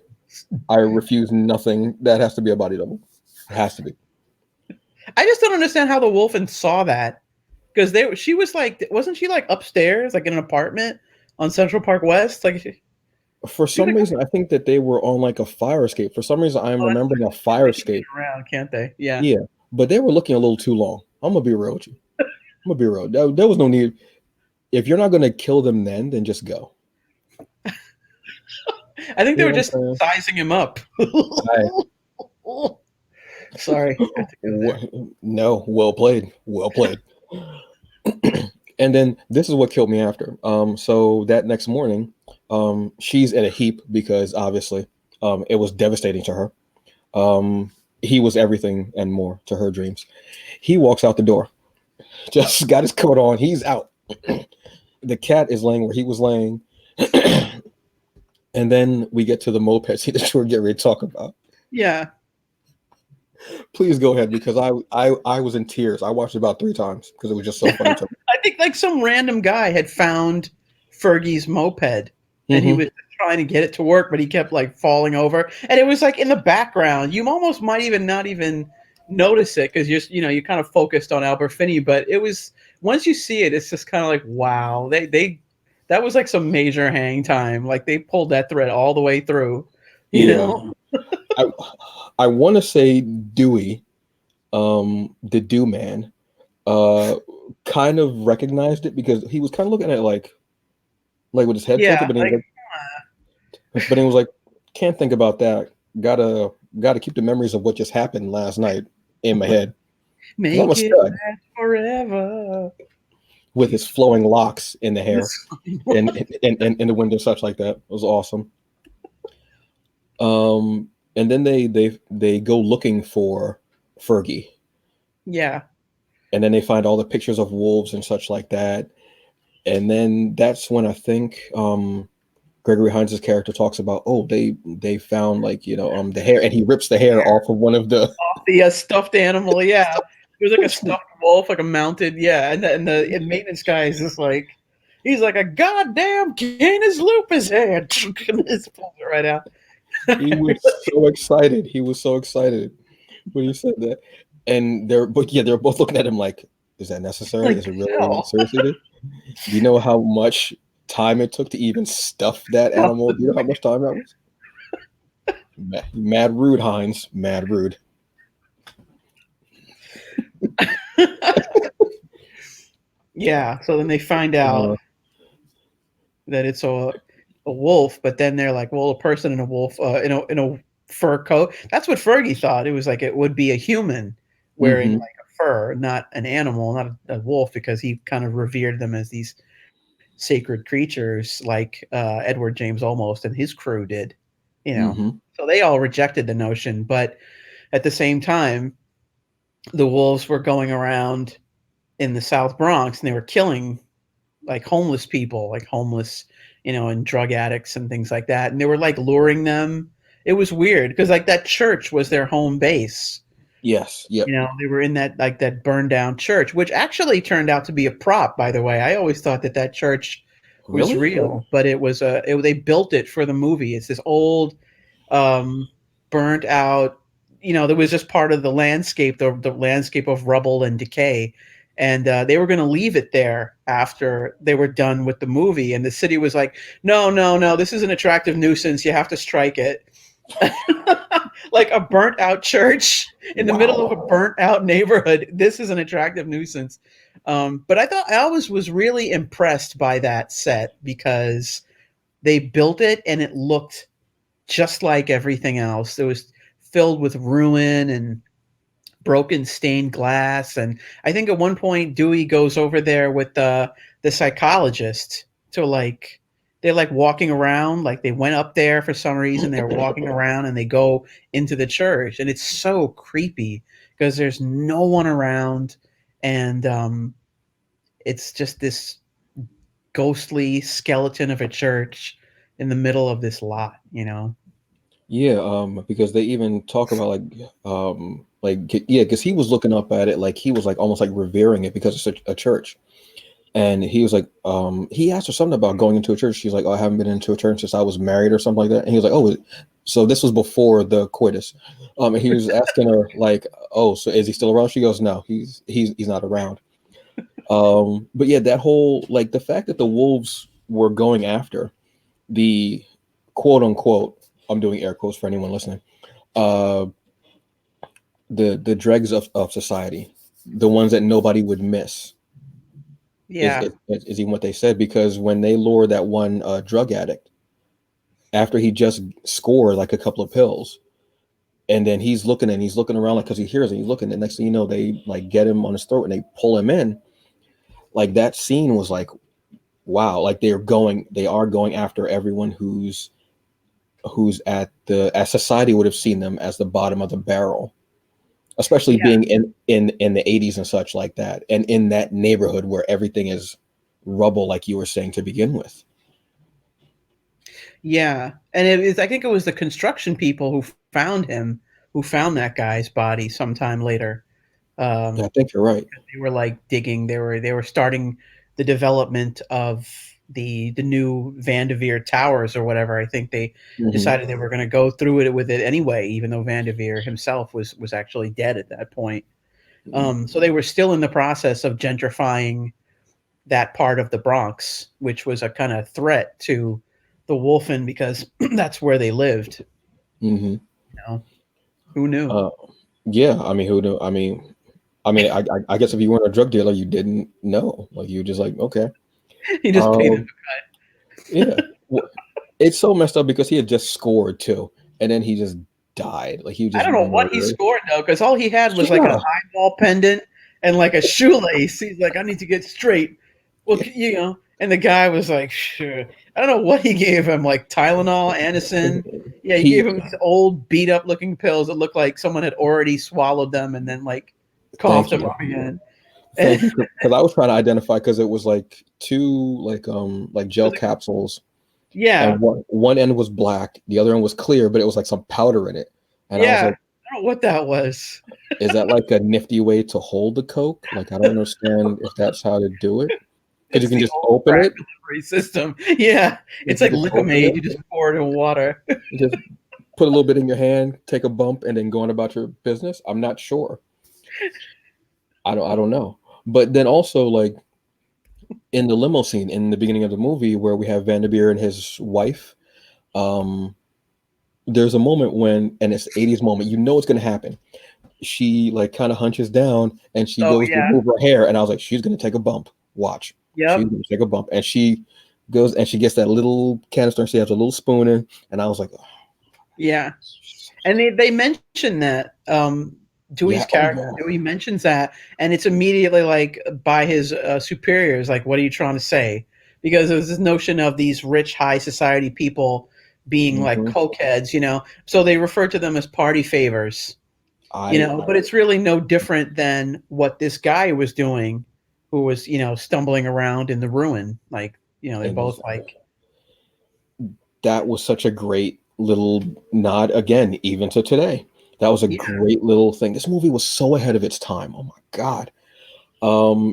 I refuse nothing. That has to be a body double. It has to be. I just don't understand how the Wolfen saw that because she was like, wasn't she like upstairs, like in an apartment on Central Park West? Like, For she was some like, reason, I think that they were on like a fire escape. For some reason, I'm oh, that's remembering a true. fire They can get escape. around, can't they? Yeah. Yeah, but they were looking a little too long. I'm gonna be real with you. I'm gonna be real. There was no need. If you're not gonna kill them, then just go. I think they You were know just what I'm sizing him up. saying? Sorry, I have to go there. No, well played. Well played. And then this is what killed me after. So that next morning, she's in a heap because obviously, it was devastating to her. He was everything and more to her dreams. He walks out the door, just got his coat on. He's out. The cat is laying where he was laying. And then we get to the moped scene that we're getting ready to talk about. Yeah. Please go ahead because I was in tears. I watched it about 3 times because it was just so funny to I think like some random guy had found Fergie's moped me. and he was trying to get it to work, but he kept like falling over. And it was like in the background. You almost might even not even notice it because you're kind of focused on Albert Finney, but it was once you see it, it's just kind of like, wow, they that was like some major hang time. Like they pulled that thread all the way through, you Yeah, know? I I want to say Dewey, the Dew Man, uh, kind of recognized it because he was kind of looking at it like with his head tilted, Yeah, like but he was like, can't think about that. Gotta keep the memories of what just happened last night in my head because I'm a make it stud last forever. with his flowing locks in the hair This- and in the wind and such like that. It was awesome. And then they go looking for Fergie, yeah. and then they find all the pictures of wolves and such like that. And then that's when I think Gregory Hines' character talks about, oh, they found like the hair, and he rips the hair off of one of the The stuffed animal, yeah. It was like a stuffed wolf, like a mounted, yeah. And maintenance guy is just like, he's like a goddamn Canis lupus head. And just pulls it right out. he was so excited. He was so excited when he said that. And they're both looking at him like, is that necessary? Like Is it the really hell? seriously? Do you know how much time it took to even stuff that animal? Do you know how much time that was? Mad rude, Hines. Mad rude. Yeah. So then they find out Uh, that it's a wolf, but then they're like, well, a person and a wolf in a fur coat. That's what Fergie thought. It was like it would be a human wearing hmm like a fur, not an animal, not a wolf, because he kind of revered them as these sacred creatures, like Edward James Olmos and his crew did. You know, hmm So they all rejected the notion, but at the same time, the wolves were going around in the South Bronx and they were killing like homeless people, like homeless, and drug addicts and things like that. And they were like luring them. It was weird because like that church was their home base. Yes. Yep. They were in that like that burned down church, which actually turned out to be a prop. By the way, I always thought that that church was Really? real, but it was they built it for the movie. It's this old, um, burnt out. There was just part of the landscape, the landscape of rubble and decay, and they were going to leave it there after they were done with the movie. And the city was like, "No, no, no! This is an attractive nuisance. You have to strike it." Like a burnt out church in the middle Wow. of a burnt out neighborhood. This is an attractive nuisance. But I thought I was really impressed by that set because they built it and it looked just like everything else. It was filled with ruin and broken stained glass. And I think at one point Dewey goes over there with the psychologist to like they're like walking around, like they went up there for some reason. They're walking around and they go into the church, and it's so creepy because there's no one around, and it's just this ghostly skeleton of a church in the middle of this lot. Yeah, because they even talk about yeah, because he was looking up at it like he was like almost like revering it because it's a church. And he was like, he asked her something about going into a church. She's like, "Oh, I haven't been into a church since I was married or something like that." And he was like, "Oh, so this was before the coitus." And he was asking her like, "Oh, so is he still around?" She goes, "No, he's not around." But yeah, that whole like the fact that the wolves were going after the quote unquote, I'm doing air quotes for anyone listening, uh, the dregs of society, the ones that nobody would miss is, Yeah, is is even what they said, because when they lured that one drug addict after he just scored like a couple of pills, and then he's looking around like because he hears it, he's looking, and next thing you know they like get him on his throat and they pull him in. Like that scene was like wow, like they are going after everyone who's at the as society would have seen them as the bottom of the barrel, especially yeah, being in the 80s and such like that, and in that neighborhood where everything is rubble like you were saying to begin with. yeah. And I think it was the construction people who found him, who found that guy's body sometime later. Yeah, I Um, think you're right. they were like digging. They were starting the development of the new Vanderveer Towers or whatever. I think they Hmm. decided they were going to go through it with it anyway, even though Vanderveer himself was actually dead at that point. So they were still in the process of gentrifying that part of the Bronx, which was a kind of threat to the Wolfen because that's where they lived. Hmm. You know, who knew? uh yeah, I mean, who knew? I guess if you weren't a drug dealer you didn't know, like you just like okay. He just paid them. um yeah. Wh- it's so messed up because he had just scored too, and then he just died, like he was I just don't know what he murdered. scored though, because all he had was like an Yeah. eyeball pendant and like a shoelace. He's like, I need to get straight. Well, Yeah. and the guy was like, sure. I don't know what he gave him, like Tylenol, Anacin. Yeah, he gave He him these old beat up looking pills that looked like someone had already swallowed them and then like coughed thank them you. up again. And Thank you, because I was trying to identify because it was like two like it gel was like, capsules, and yeah, one end was black, the other end was clear, but it was like some powder in it, and I was yeah. like, I don't know what that was. "Is that like a nifty way to hold the Coke? Like I don't understand if that's how to do it, because you It's can the just old open crack it, delivery system. Yeah, you it's can like just open Liquimade. it, You just pour it in water. you just put a little bit in your hand, take a bump, and then go on about your business." I'm not sure. I don't know. But then also like in the limo scene in the beginning of the movie where we have Vanderbeer and his wife. um there's a moment when, and it's 80s moment, you know it's going to happen. She like kind of hunches down and she Oh goes to yeah. move her hair, and I was like, she's going to take a bump, watch, she's Yep. going to take a bump, and she goes and she gets that little canister and she has a little spoon in, and I was like, oh, Yeah. And they mention that yeah, Dewey's oh character yeah. Dewey mentions that, and it's immediately like by his superiors, like, what are you trying to say? Because there's this notion of these rich high society people being like Hmm. cokeheads, you know. So they refer to them as party favors, you I know. But it's really no different than what this guy was doing, who was, you know, stumbling around in the ruin. Like, you know, they and both like, that was such a great little nod again, even to today. That was a yeah, great little thing. This movie was so ahead of its time. Oh my god.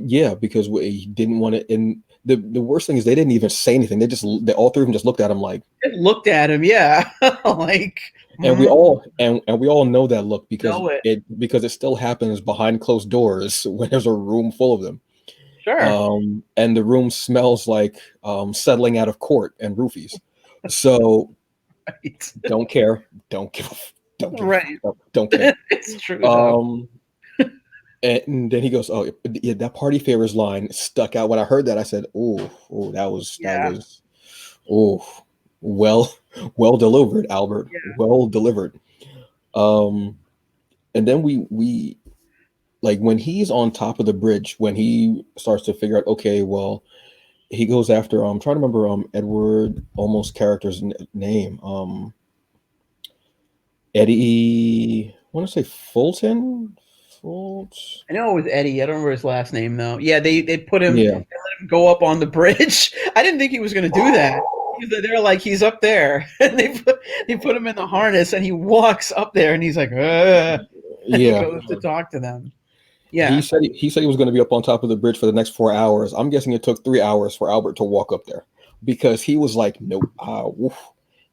Yeah, because we didn't want to. And the worst thing is they didn't even say anything. They all three of them just looked at him like, it looked at him, yeah, like, and we all and we all know that look know it, because it still happens behind closed doors when there's a room full of them. sure, And the room smells like settling out of court and roofies. So right, don't care, don't give, don't give, right. don't care. It's true though. Um, and then he goes, "Oh, yeah, that party favors line stuck out." When I heard that, I said, "Oh, oh, that Yeah, was, oh, well, well delivered, Albert, yeah. well delivered." Um, and then we like when he's on top of the bridge, when he starts to figure out, okay, well, he goes after I'm trying to remember Edward almost character's name. Eddie, I want to say Fulton. Fulton. I know it was Eddie. I don't remember his last name though. Yeah, they put him, they Yeah. let him go up on the bridge. I didn't think he was going to do that. They're like, he's up there, and they put him in the harness, and he walks up there, and he's like, and he Yeah. goes to talk to them. He Yeah, said he said he was going to be up on top of the bridge for the next 4 hours. I'm guessing it took 3 hours for Albert to walk up there because he was like, nope. Woof.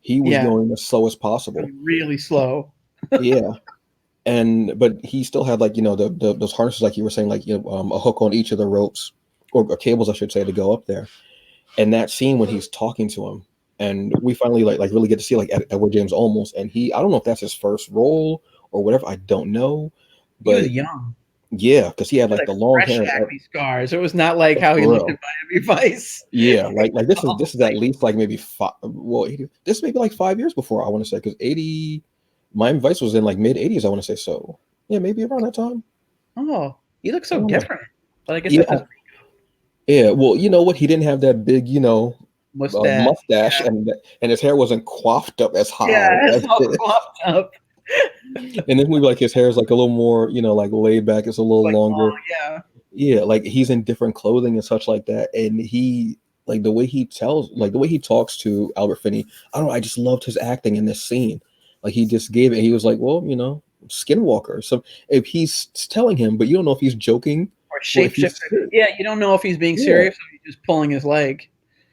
He was yeah, going as slow as possible. really slow. Yeah. And but he still had like those harnesses like you were saying like a hook on each of the ropes or cables I should say to go up there. And that scene when he's talking to him and we finally like really get to see like Edward James Olmos and I don't know if that's his first role or whatever, I don't know, He was but young. yeah, because he had He had like like the long fresh hair and acne scars. It was not like how he for looked real. in Miami Vice. Yeah, like Oh, this is at least like maybe five. Well, this may be like 5 years before I want to say because 80, Miami Vice was in like mid 80s. I want to say so. Yeah, maybe around that time. oh, he looks I so don't know. different. But I guess that's his Yeah, yeah. Well, you know what? He didn't have that big, mustache. mustache, and his hair wasn't coiffed up as high Yeah, as it's all this. clopped up. And then we like his hair is like a little more, like laid back. It's a little Like, longer. oh yeah, Yeah, like he's in different clothing and such like that. And he like the way he talks to Albert Finney, I don't know, I just loved his acting in this scene. Like he just gave it, he was like, well, skinwalker. So if he's telling him, but you don't know if he's joking or or if shapeshifter. he's serious. Yeah, you don't know if he's being Yeah, serious or he's just pulling his leg.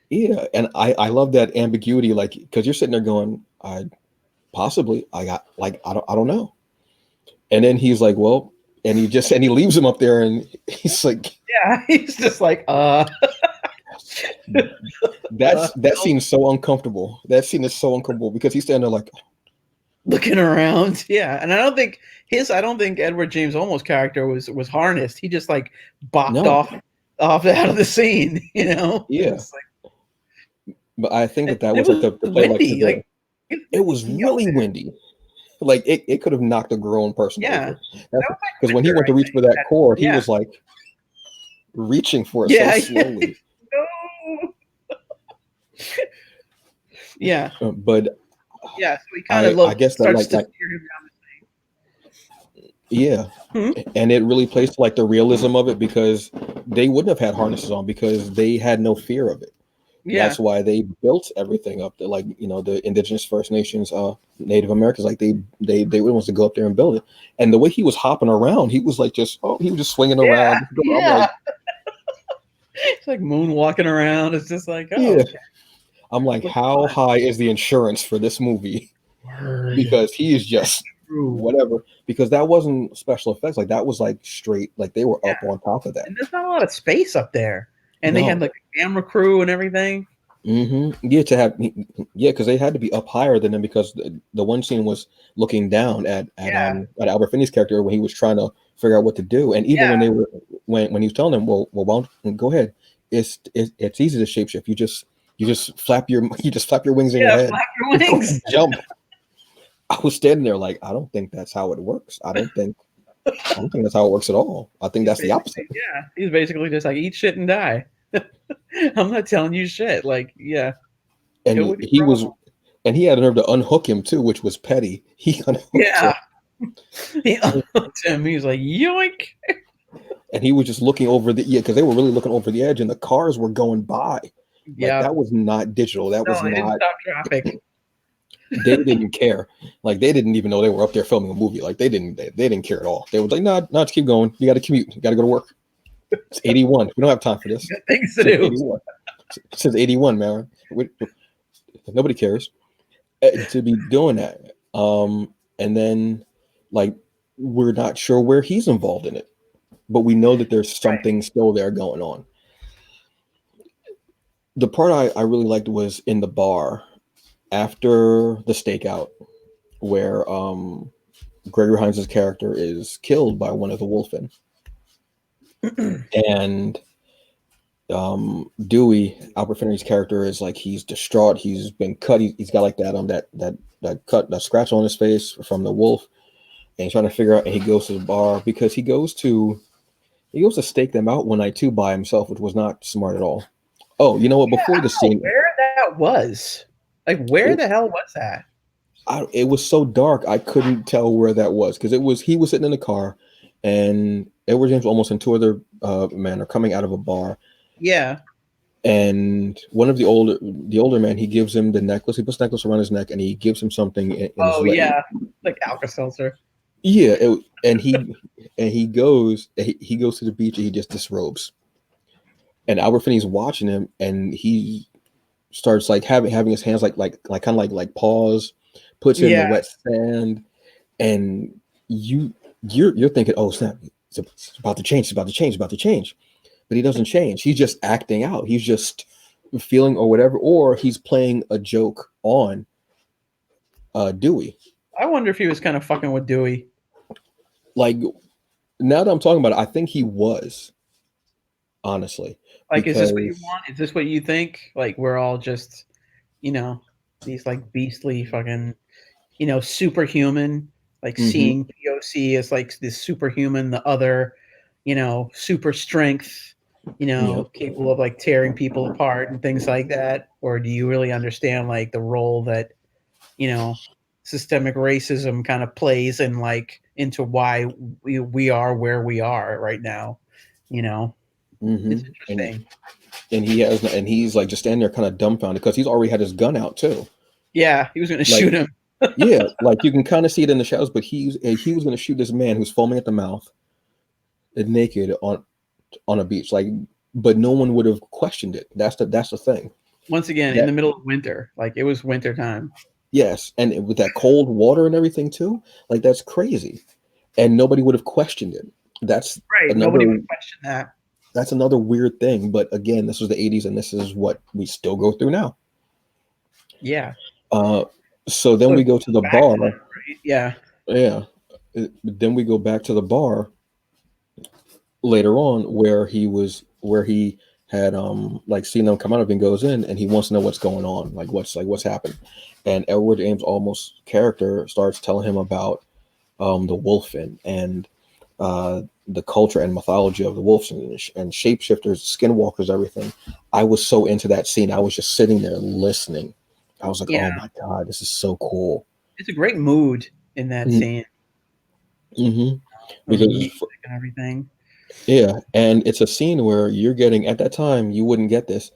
yeah. And I love that ambiguity, like because you're sitting there going, I got like I don't know. And then he's like, well, and he leaves him up there and he's like, Yeah, he's just like, that nope. seems so uncomfortable. That scene is so uncomfortable because he's standing there like, Looking around. Yeah, and I don't think Edward James Olmos' character was harnessed. He just like bopped no, off out of the scene. You know, it yeah. was like, But I think that and it was like was the play like to windy. the Like, it was it was windy up really there. windy. Like it could have knocked a grown person Yeah, over. That's that was like because when he winter, went I to reach think. for that cord, he Yeah, was like reaching for it so yeah, yeah. slowly. No. Yeah, But yeah. So he kind of I looks guess that starts like to like steer him yeah, down. Hmm? and it really plays to like the realism of it because they wouldn't have had harnesses on because they had no fear of it. Yeah, That's why they built everything up there, like the indigenous First Nations, Native Americans, like they were the ones to go up there and build it. And the way he was hopping around, he was like he was just swinging yeah, around. I'm like, yeah. It's like moonwalking around. It's just like, oh, yeah, okay, I'm like, looks how fun. high is the insurance for this movie? Word. Because he is just True. whatever. Because that wasn't special effects, like that was like straight, like they were Yeah, up on top of that. and there's not a lot of space up there, and they had No, like a camera crew and everything. Yeah, yeah, because they had to be up higher than them because the one scene was looking down Yeah, at Albert Finney's character when he was trying to figure out what to do, and even yeah, when they were when he was telling them, well, go ahead, it's easy to shapeshift. You just flap your you just flap your wings in your yeah. head, Flap your wings. jump. I was standing there like I don't think that's how it works. I don't think that's how it works at all. I think He's that's the opposite. basically, yeah, he's basically just like, eat shit and die. I'm not telling you shit. Like, yeah, And go with your he was problem. And he had a nerve to unhook him too, which was petty. He unhooked him, Yeah. He unhooked him. He was like, yoink. and he was just looking over the, yeah, because they were really looking over the edge, and the cars were going by. Like Yeah. that was not digital. That No, was they didn't not. stop traffic. They didn't care. Like they didn't even know they were up there filming a movie. Like they didn't care at all. They were like, nah, nah, just keep going. You got to commute. You got to go to work. It's 81. We don't have time for this. Got things to Since do. 81. Since 81, man. Nobody cares to be doing that. And then like we're not sure where he's involved in it, but we know that there's Right. something still there going on. The part I really liked was in the bar after the stakeout, where Gregory Hines' character is killed by one of the Wolfen, and Dewey, Albert Finney's character, is like he's distraught. He's been cut. He's got like that cut, that scratch on his face from the wolf, and he's trying to figure out. And he goes to the bar because he goes to stake them out one night too by himself, which was not smart at all. Oh, you know what? Yeah, I Before the don't know scene, where that was. Like, where it, the hell was that? it was so dark I couldn't tell where that was because it was he was sitting in the car, and Edward James Olmos and two other men are coming out of a bar, Yeah. and one of the older man, he gives him the necklace. He puts the necklace around his neck, and he gives him something in his Oh, leg. yeah. Like Alka-Seltzer. Yeah, and he goes to the beach and he just disrobes. And Albert Finney's watching him, and he starts like having his hands like kind of like paws, puts it in the Yeah. wet sand, and you're thinking, oh snap, it's about to change, it's about to change, it's about to change. But he doesn't change. He's just acting out. He's just feeling or whatever, or he's playing a joke on Dewey. I wonder if he was kind of fucking with Dewey. Like now that I'm talking about it, I think he was, honestly, Like, is this what you because want? Is this what you think? Like, we're all just, you know, these like beastly fucking, superhuman, like hmm seeing POC as like this superhuman, the other, super strength, yeah, capable of like tearing people apart and things like that? Or do you really understand like the role that, you know, systemic racism kind of plays and like into why we are where we are right now? You know, hmm it's and interesting. he's like just standing there kind of dumbfounded because he's already had his gun out too. Yeah, he was going to Like shoot him. yeah, like you can kind of see it in the shadows, but he was going to shoot this man who's foaming at the mouth and naked on a beach. Like, but no one would have questioned it. That's the thing. Once again, in That the middle of winter, like it was winter time. yes, and with that cold water and everything too, like that's crazy, and nobody would have questioned it. That's Right. Nobody another would question that. that's another weird thing. But again, this was the '80s, and this is what we still go through now. Yeah. Uh, so then So we go to the back bar. then, right? Yeah. Yeah, then we go back to the bar later on where he had like seen them come out of and goes in and he wants to know what's going on, like what's happened. And Edward James Olmos' character starts telling him about the Wolfen and the culture and mythology of the wolves and shapeshifters, skinwalkers, everything. I was so into that scene. I was just sitting there listening. I was like, Yeah. oh my god, this is so cool. It's a great mood in that scene. Mm-hmm. The music Because and everything. yeah, and it's a scene where you're getting, at that time you wouldn't get this.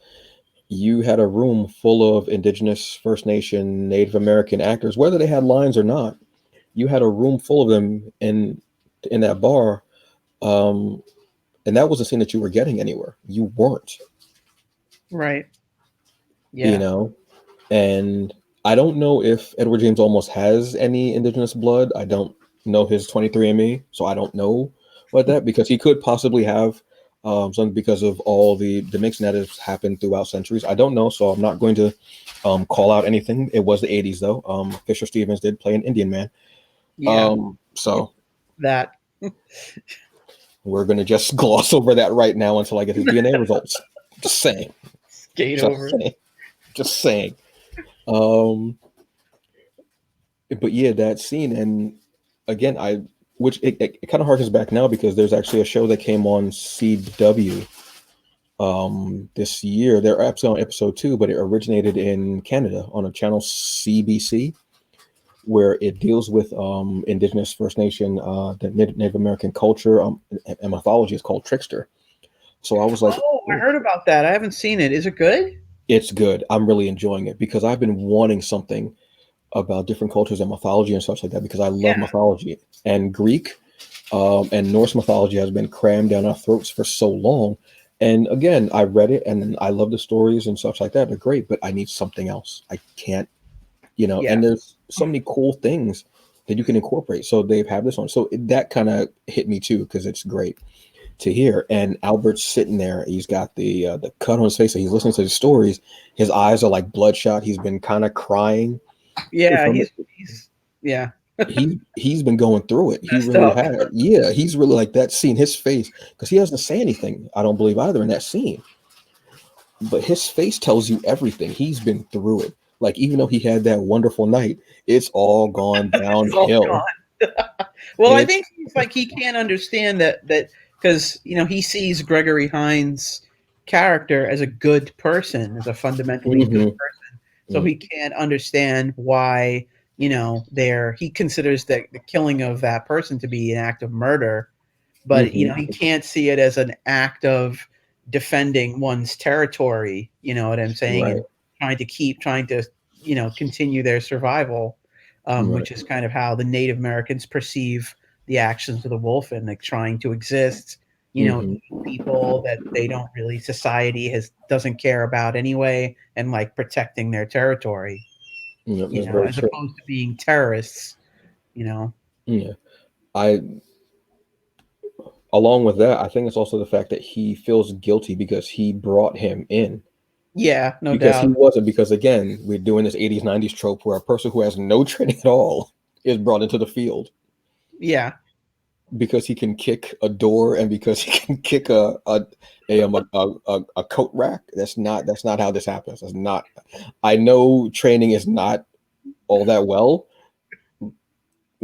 You had a room full of indigenous, First Nation, Native American actors, whether they had lines or not. You had a room full of them in that bar, um, and that was a scene that you were getting anywhere. You weren't, Right. you Yeah. know. And I don't know if Edward James almost has any indigenous blood. I don't know his 23andMe, so I don't know what that, because he could possibly have something because of all the mixed natives happened throughout centuries. I don't know, so I'm not going to call out anything. It was the 80s though. Fisher Stevens did play an Indian man. Yeah. So That we're going to just gloss over that right now until I get his DNA results. Just saying. skate Just over. saying. Just saying. Um, but yeah, that scene, and again, which it kind of harkens back now because there's actually a show that came on CW this year. They're actually on episode two, but it originated in Canada on a channel CBC, where it deals with Indigenous First Nation, the Native American culture, and mythology. Is called Trickster. So I was like, Oh, I "Oh, heard about that. I haven't seen it. Is it good? it's good. I'm really enjoying it because I've been wanting something about different cultures and mythology and stuff like that because I love Yeah. mythology and Greek and Norse mythology has been crammed down our throats for so long. And again, I read it and I love the stories and stuff like that. They're great, but I need something else. I can't, Yeah. and there's so many cool things that you can incorporate. So they've had this on. So that kind of hit me too because it's great to hear. And Albert's sitting there. He's got the cut on his face. And he's listening to the stories. His eyes are like bloodshot. He's been kind of crying Yeah, from it. he's yeah, He's been going through it. He messed really up. had. Yeah, he's really like that scene. His face, because he doesn't say anything. I don't believe either in that scene, but his face tells you everything. He's been through it. Like even though he had that wonderful night, it's all gone It's all downhill. gone. Well, I It's think he's like he can't understand that because he sees Gregory Hines' character as a good person, as a fundamentally good hmm person, so he can't understand why there he considers the killing of that person to be an act of murder, but hmm he can't see it as an act of defending one's territory. You know what I'm saying? right, And trying to continue their survival, right, which is kind of how the Native Americans perceive the actions of the Wolfen, like trying to exist. hmm Eat people that they don't really society has doesn't care about anyway, and like protecting their territory. yeah, that's very As true. opposed to being terrorists. You know. Yeah, I along with that, I think it's also the fact that he feels guilty because he brought him in Yeah, no because he doubt. wasn't because again we're doing this 80s 90s trope where a person who has no training at all is brought into the field Yeah. because he can kick a door and because he can kick a coat rack. That's not how this happens. That's not. I know training is not all that well.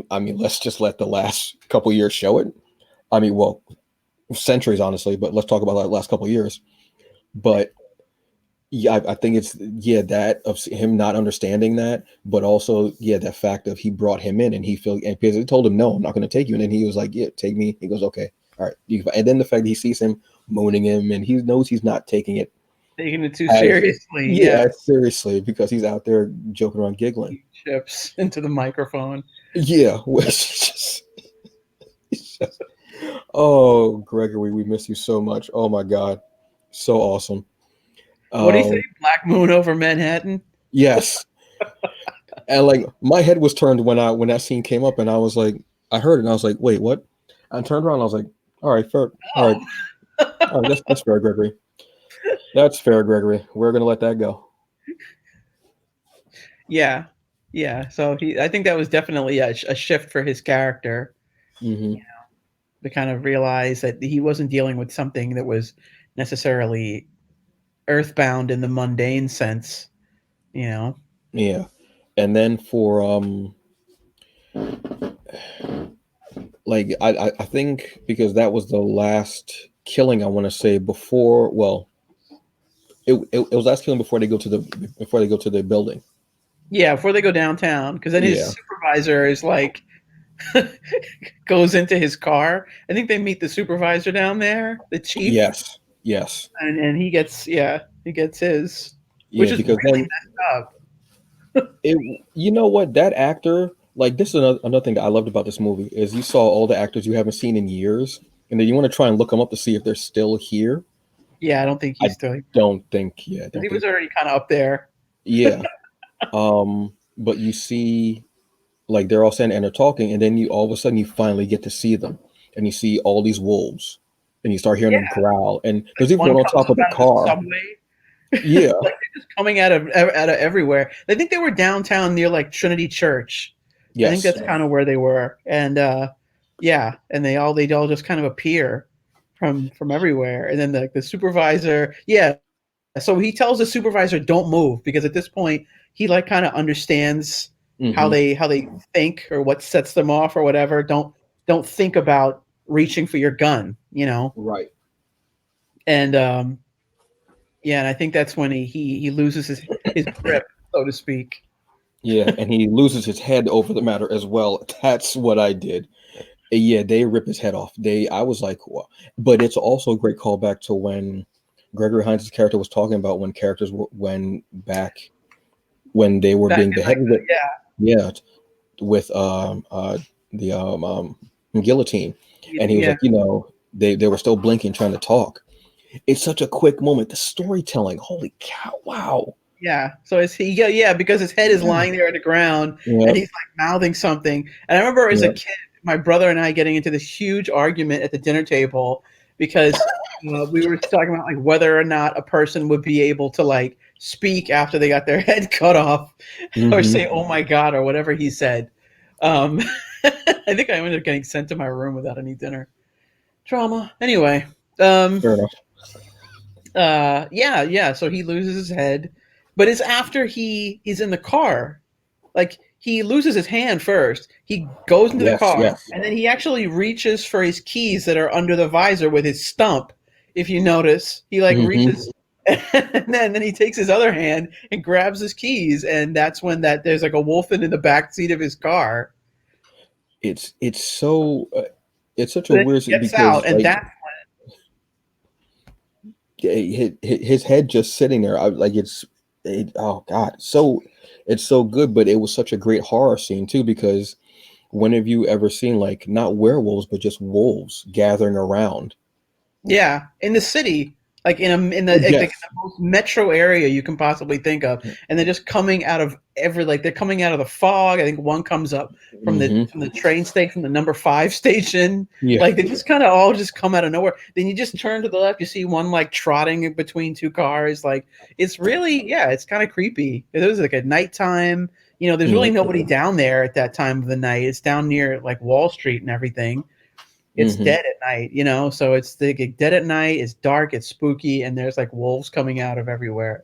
I mean, let's just let the last couple years show it. I mean, well, centuries honestly, but let's talk about the last couple years. But yeah, I think it's that of him not understanding that, but also that fact of he brought him in and he feel and because he told him no, I'm not going to take you, and then he was like, yeah, take me. He goes, okay, all right. And then the fact that he sees him moaning him and he knows he's not taking it Taking it too as seriously, yeah. seriously because he's out there joking around, giggling. Chips into the microphone. Yeah, which is it's just oh, Gregory, we miss you so much. Oh my God, so awesome. What do you say? Um, Black Moon over Manhattan? yes, and like my head was turned when that scene came up, and I was like, I heard it, and I was like, wait, what? I turned around, and I was like, all right, fair, all right, Oh, all right, that's fair, Gregory. That's fair, Gregory. We're gonna let that go. yeah, yeah. So I think that was definitely a shift for his character hmm to kind of realize that he wasn't dealing with something that was necessarily earthbound in the mundane sense. You know. Yeah, and then for like I think because that was the last killing I want to say before. Well, it was last killing before they go to the building. Yeah, before they go downtown, because then his Yeah. supervisor is like goes into his car. I think they meet the supervisor down there, the chief, Yes. Yes. and he gets his, which Yeah. is Because really then messed up. it. You know what? That actor. Like this is another thing that I loved about this movie is you saw all the actors you haven't seen in years, and then you want to try and look them up to see if they're still here. Yeah, I don't think I he's still don't think. Yeah. I because don't he was think. already kind of up there. Yeah. But you see like they're all standing and they're talking, and then you all of a sudden you finally get to see them, and you see all these wolves, and you start hearing Yeah, them growl, and like there's even one one on comes top up of the out of the car. subway, Yeah, like they're just coming out of everywhere. I think they were downtown near like Trinity Church. I think yes, that's kind of where they were, and yeah, and they all just kind of appear from everywhere, and then the supervisor, yeah. So he tells the supervisor, "Don't move," because at this point he like kind of understands hmm how they think or what sets them off or whatever. Don't think about reaching for your gun, right, and Yeah, and I think that's when he loses his grip, so to speak. Yeah, and he loses his head over the matter as well. That's what I did. Yeah, they rip his head off. I was like, wow. But it's also a great callback to when Gregory Hines' character was talking about when characters were when back when they were Back being in like beheaded. the yeah, Yeah, with the guillotine, and he was yeah. like, they were still blinking, trying to talk. It's such a quick moment. The storytelling, holy cow, wow. Yeah. So is he? Yeah, yeah. Because his head is Yeah. lying there on the ground, and Yep. he's like mouthing something. And I remember as a Yep. kid, my brother and I getting into this huge argument at the dinner table because we were talking about like whether or not a person would be able to like speak after they got their head cut off, or Hmm. say "Oh my God" or whatever he said. Um, I think I ended up getting sent to my room without any dinner. Trauma. Anyway. Um, Fair enough. yeah, yeah. So he loses his head, but it's after he's in the car. Like he loses his hand first. He goes into the Yes. car, Yes. and then he actually reaches for his keys that are under the visor with his stump. If you notice, he like Hmm. reaches, and then he takes his other hand and grabs his keys, and that's when that there's like a Wolfen in the back seat of his car. It's so it's such a But then weird he gets out, because and like that his head just sitting there. Oh God, it's so good, but it was such a great horror scene too because when have you ever seen like not werewolves but just wolves gathering around? yeah, in the city, like in the like the Yes. most metro area you can possibly think of, and they're just coming out of every like they're coming out of the fog. I think one comes up Hmm. from the train station, the number 5 station. Yeah. Like they just kind of all just come out of nowhere. Then you just turn to the left, you see one like trotting between two cars. Like it's really yeah, it's kind of creepy. It was like at nighttime. There's really Yep. nobody down there at that time of the night. It's down near like Wall Street and everything. It's Hmm. dead at night, so it's like dead at night, it's dark, it's spooky, and there's like wolves coming out of everywhere.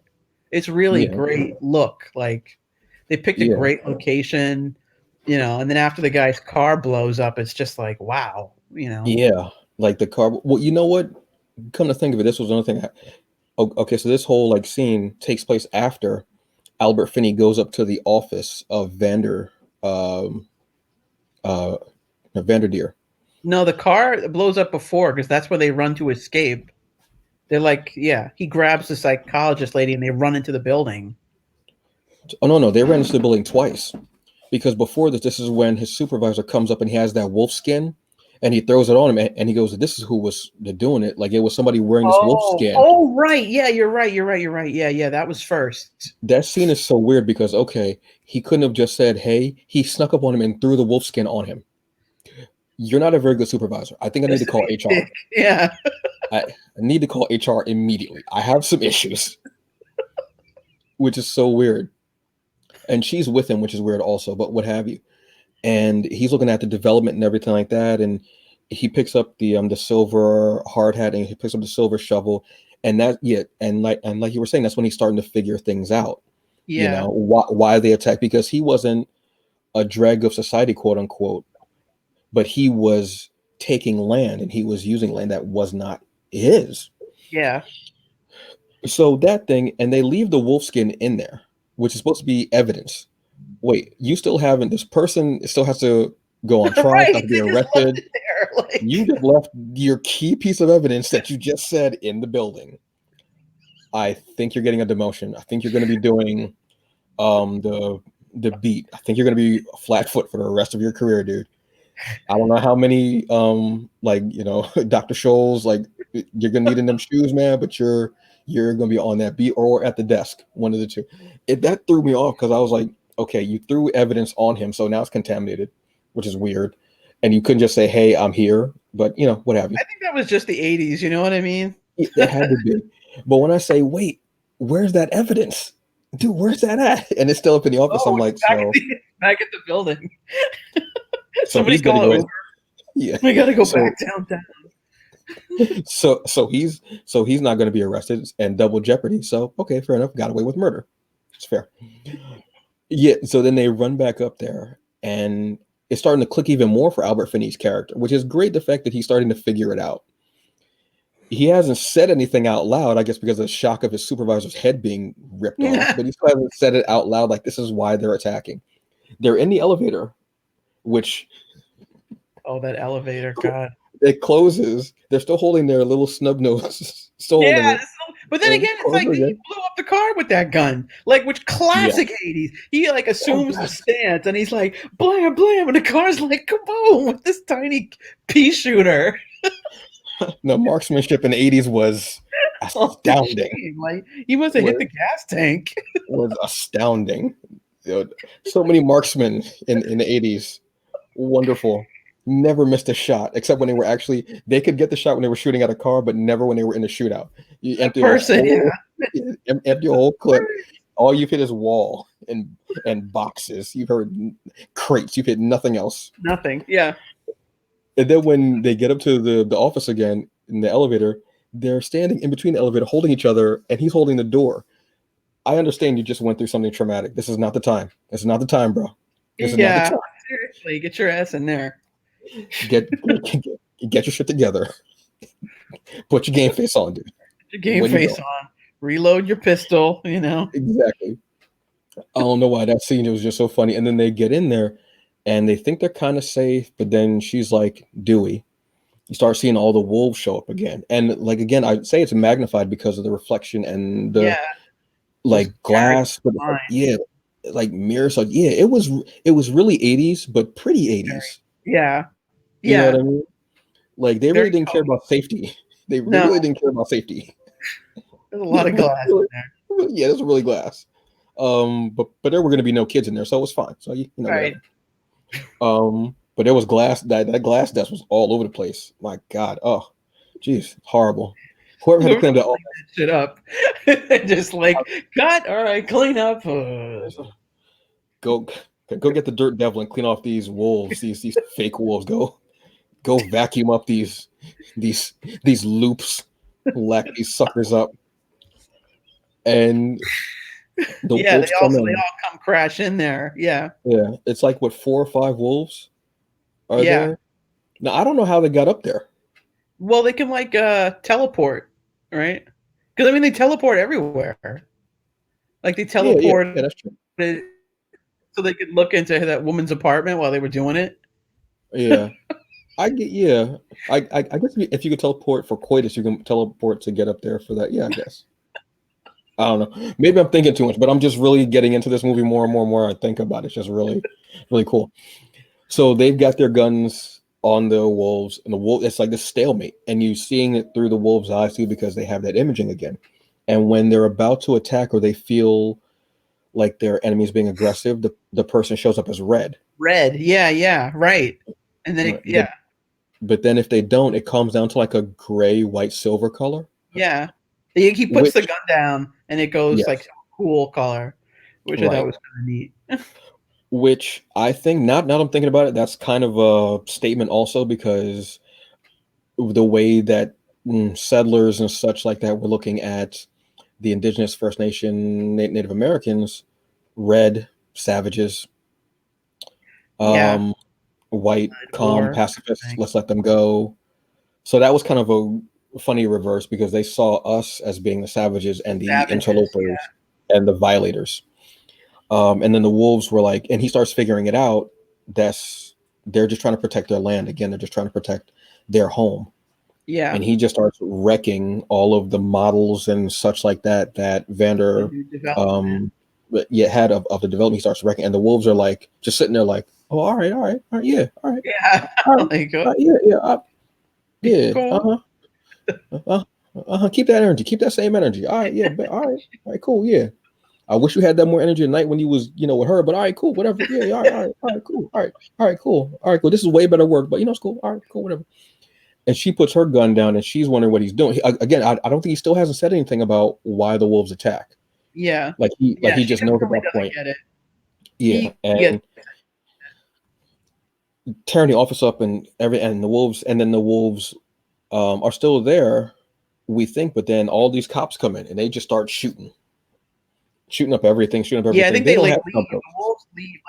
It's really Yeah. great look. Like they picked a Yeah. great location, and then after the guy's car blows up, it's just like, wow. Yeah. Like the car. Well, you know what? Come to think of it, this was another thing. Okay, so this whole like scene takes place after Albert Finney goes up to the office of um, uh, Vanderdeer. No, the car blows up before because that's where they run to escape. They're like, yeah, he grabs the psychologist lady and they run into the building. Oh no, no, they ran into the building twice because before this is when his supervisor comes up and he has that wolf skin, and he throws it on him, and he goes, "This is who was doing it. Like it was somebody wearing this wolf Oh, skin." oh, right. Yeah, you're right. You're right. You're right. Yeah, yeah, that was first. That scene is so weird because okay, he couldn't have just said, "Hey," he snuck up on him and threw the wolf skin on him. You're not a very good supervisor. I think I need Just to to call be a HR. dick. Yeah. I need to call HR immediately. I have some issues, which is so weird. And she's with him, which is weird also, but what have you. And he's looking at the development and everything like that. And he picks up the silver hard hat and he picks up the silver shovel. And that yeah, and like you were saying, that's when he's starting to figure things out. Yeah. Why they attacked because he wasn't a dreg of society, quote unquote, but he was taking land and he was using land that was not his. Yeah. So that thing, and they leave the wolf skin in there, which is supposed to be evidence. Wait, you still haven't, this person still has to go on trial, Right. have to be They just left arrested. it there. You Like, just left your key piece of evidence that you just said in the building. I think you're getting a demotion. I think you're going to be doing um the the beat. I think you're going to be flat foot for the rest of your career, dude. I don't know how many like Dr. Scholl's like you're gonna need in them shoes, man, but you're gonna be on that beat or at the desk, one of the two. That threw me off because I was like, okay, you threw evidence on him, so now it's contaminated, which is weird. And you couldn't just say, hey, I'm here, but what have you. I think that was just the '80s. You know what I mean? It had to be. But when I say, wait, where's that evidence? Dude, where's that at? And it's still up in the office. I'm Oh, it's like, so back at the building. so Somebody he's gonna call go it in. Uber. Yeah. We got to go So back downtown. so he's not going to be arrested and double jeopardy. So okay, fair enough. Got away with murder. It's fair. Yeah. So then they run back up there, and it's starting to click even more for Albert Finney's character, which is great. The fact that he's starting to figure it out. he hasn't said anything out loud, I guess because of the shock of his supervisor's head being ripped off, but he still hasn't said it out loud like this is why they're attacking. They're in the elevator, which Oh, that elevator, God. it closes. They're still holding their little snub nose, still Yeah, holding it. but then And again, it's like closes he again. blew up the car with that gun, like which Yeah. classic '80s. He like Oh assumes the god. stance, and he's like blam blam, and the car's like kaboom with this tiny pea shooter. The marksmanship in the 80s was Off the astounding. chain, like he must have hit Was the gas tank. was astounding. So many marksmen in the 80s. Wonderful. Never missed a shot, except when they could get the shot when they were shooting at a car, but never when they were in a shootout. You A empty a person, whole yeah, empty a whole clip. All you've hit is wall and boxes. You've heard crates. You've hit nothing else. nothing. Yeah, And then when they get up to the office again in the elevator, they're standing in between the elevator, holding each other, and he's holding the door. I understand you just went through something traumatic. This is not the time. This is not the time, bro. This is not the yeah. time. Seriously, get your ass in there. Get get your shit together. Put your game face on, dude. Get your game When you face go. on. Reload your pistol. You know. Exactly. I don't know why that scene was just so funny. And then they get in there and they think they're kind of safe, but then she's like, Dewey. You start seeing all the wolves show up again. And like again, I'd say it's magnified because of the reflection and the Yeah, those like characters glass, but fine. yeah, like mirrors. So yeah, it was really 80s, but pretty Very. 80s. Yeah, You know what yeah. I mean? Like they really Very didn't care cozy. about safety. They No, really didn't care about safety. there's a lot of glass in there. Yeah, that's really glass. But there were going to be no kids in there, so it was fine. So Right. whatever. But there was glass. That glass dust was all over the place. My God. Oh, jeez, horrible. Whoever had to Whoever clean that cleaned that shit up, just like cut. All right, clean up. go go get the dirt devil and clean off these wolves. These fake wolves. Go vacuum up these these loops. Lack these suckers up. And the Yeah, wolves come they in. all come crash in there. Yeah, Yeah, it's like what 4 or 5 wolves are yeah. there. Now I don't know how they got up there. Well, they can like teleport, right? Because I mean, they teleport everywhere. Like they Yeah, yeah, yeah. teleported That's true. so they could look into that woman's apartment while they were doing it. Yeah, I get. Yeah, I guess if you could teleport for coitus, you can teleport to get up there for that. Yeah, I guess. I don't know. Maybe I'm thinking too much, but I'm just really getting into this movie more and more and more. I think about it. It's just really, really cool. So they've got their guns on the wolves, and the wolf. It's like this stalemate, and you seeing it through the wolves' eyes too, because they have that imaging again. And when they're about to attack, or they feel like their enemy's being aggressive, the person shows up as red. Red. Yeah, yeah, right. And then Right. But yeah, but then if they don't, it comes down to like a gray, white, silver color. yeah. He puts the Which gun down and it goes like yes, some cool color, which I thought right. was kind of neat. Which I think now that I'm thinking about it, that's kind of a statement also because the way that settlers and such like that were looking at the indigenous First Nation Native Americans, red savages, Yeah, um, white, calm, war. pacifists, Thing. let's let them go. So that was kind of a funny reverse because they saw us as being the savages and the Savages. interlopers and the violators. And then the wolves were like, and he starts figuring it out. That's they're just trying to protect their land again. They're just trying to protect their home. Yeah. And he just starts wrecking all of the models and such like that The Vander new development. um had of the development. He starts wrecking, and the wolves are like just sitting there like, oh, all right, yeah, Yeah. all right, Like, yeah, yeah, cool. uh, keep that energy, keep that same energy. All right, yeah, all right, cool, yeah. I wish you had that more energy at night when you was, with her, but all right, cool, whatever. Yeah, yeah, all right, cool. All right, cool. All right, cool. This is way better work, but it's cool. All right, cool, whatever. And she puts her gun down and she's wondering what he's doing. Again, I don't think he still hasn't said anything about why the wolves attack. Yeah. Like Yeah. he She just knows at definitely that doesn't point. get it. Yeah. Yes. And tearing the office up and the wolves, and then the wolves are still there, we think, but then all these cops come in and they just start shooting up everything, shooting up Yeah. I everything. think They they don't like have leave. jump The ropes. wolves leave.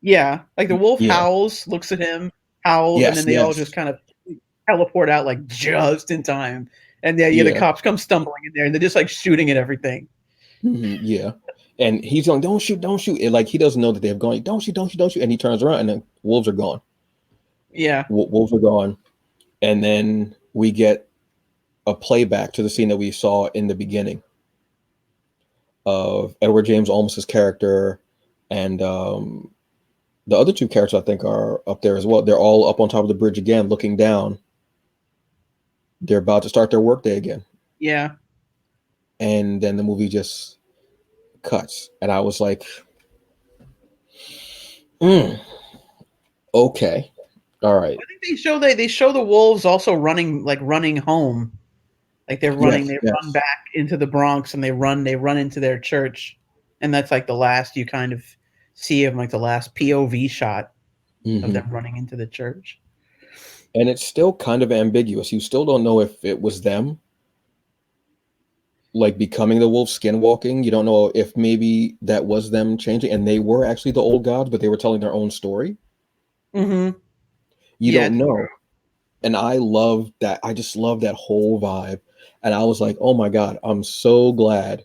Yeah. Like the wolf Yeah. howls, looks at him, howls, and Yes, then they all just yes. kind of teleport out like just in time. And yeah, the Yeah. cops come stumbling in there, and they're just like shooting at everything. Yeah. And he's going, don't shoot, don't shoot. And like he doesn't know that they've gone, don't shoot, don't shoot, don't shoot. And he turns around and the wolves are gone. Yeah, Wolves are gone. And then we get a playback to the scene that we saw in the beginning of Edward James Olmos's character and the other two characters I think are up there as well. They're all up on top of the bridge again, looking down. They're about to start their workday again. yeah. And then the movie just cuts. And I was like, mm, okay. All right. I think they show the wolves also running home. Like Yes, they run yes. back into the Bronx and they run into their church, and that's like the last you kind of see of like the last POV shot of Hmm. them running into the church. And it's still kind of ambiguous. You still don't know if it was them, like becoming the wolf skinwalking. You don't know if maybe that was them changing and they were actually the old gods, but they were telling their own story. Mm-hmm. You Yeah, don't know. And I love that. I just love that whole vibe. And I was like, oh my God, I'm so glad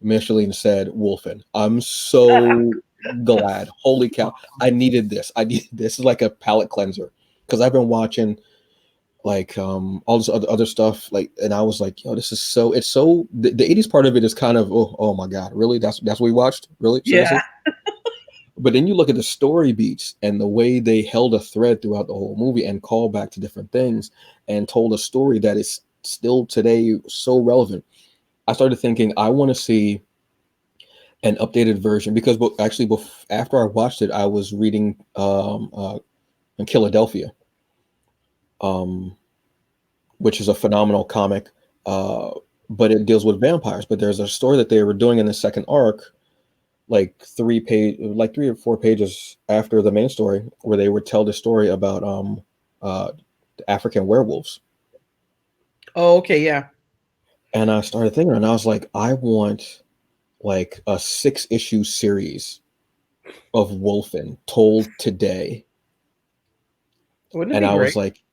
Micheline said Wolfen. I'm so glad. Holy cow. I needed this. I need this is like a palate cleanser. Because I've been watching like all this other stuff like and I was like, yo, this is so it's so the 80s part of it is kind of oh my God, really? That's what we watched? Really? yeah. Seriously? But then you look at the story beats and the way they held a thread throughout the whole movie and called back to different things and told a story that is still today so relevant. I started thinking I want to see an updated version because actually after I watched it, I was reading in Philadelphia, um, which is a phenomenal comic, uh, but it deals with vampires. But there's a story that they were doing in the second arc, like 3 or 4 pages after the main story, where they would tell the story about uh, African werewolves. Oh, okay, yeah. And I started thinking, and I was like, I want like a 6 issue series of Wolfen told today. Wouldn't it And be I great? was like,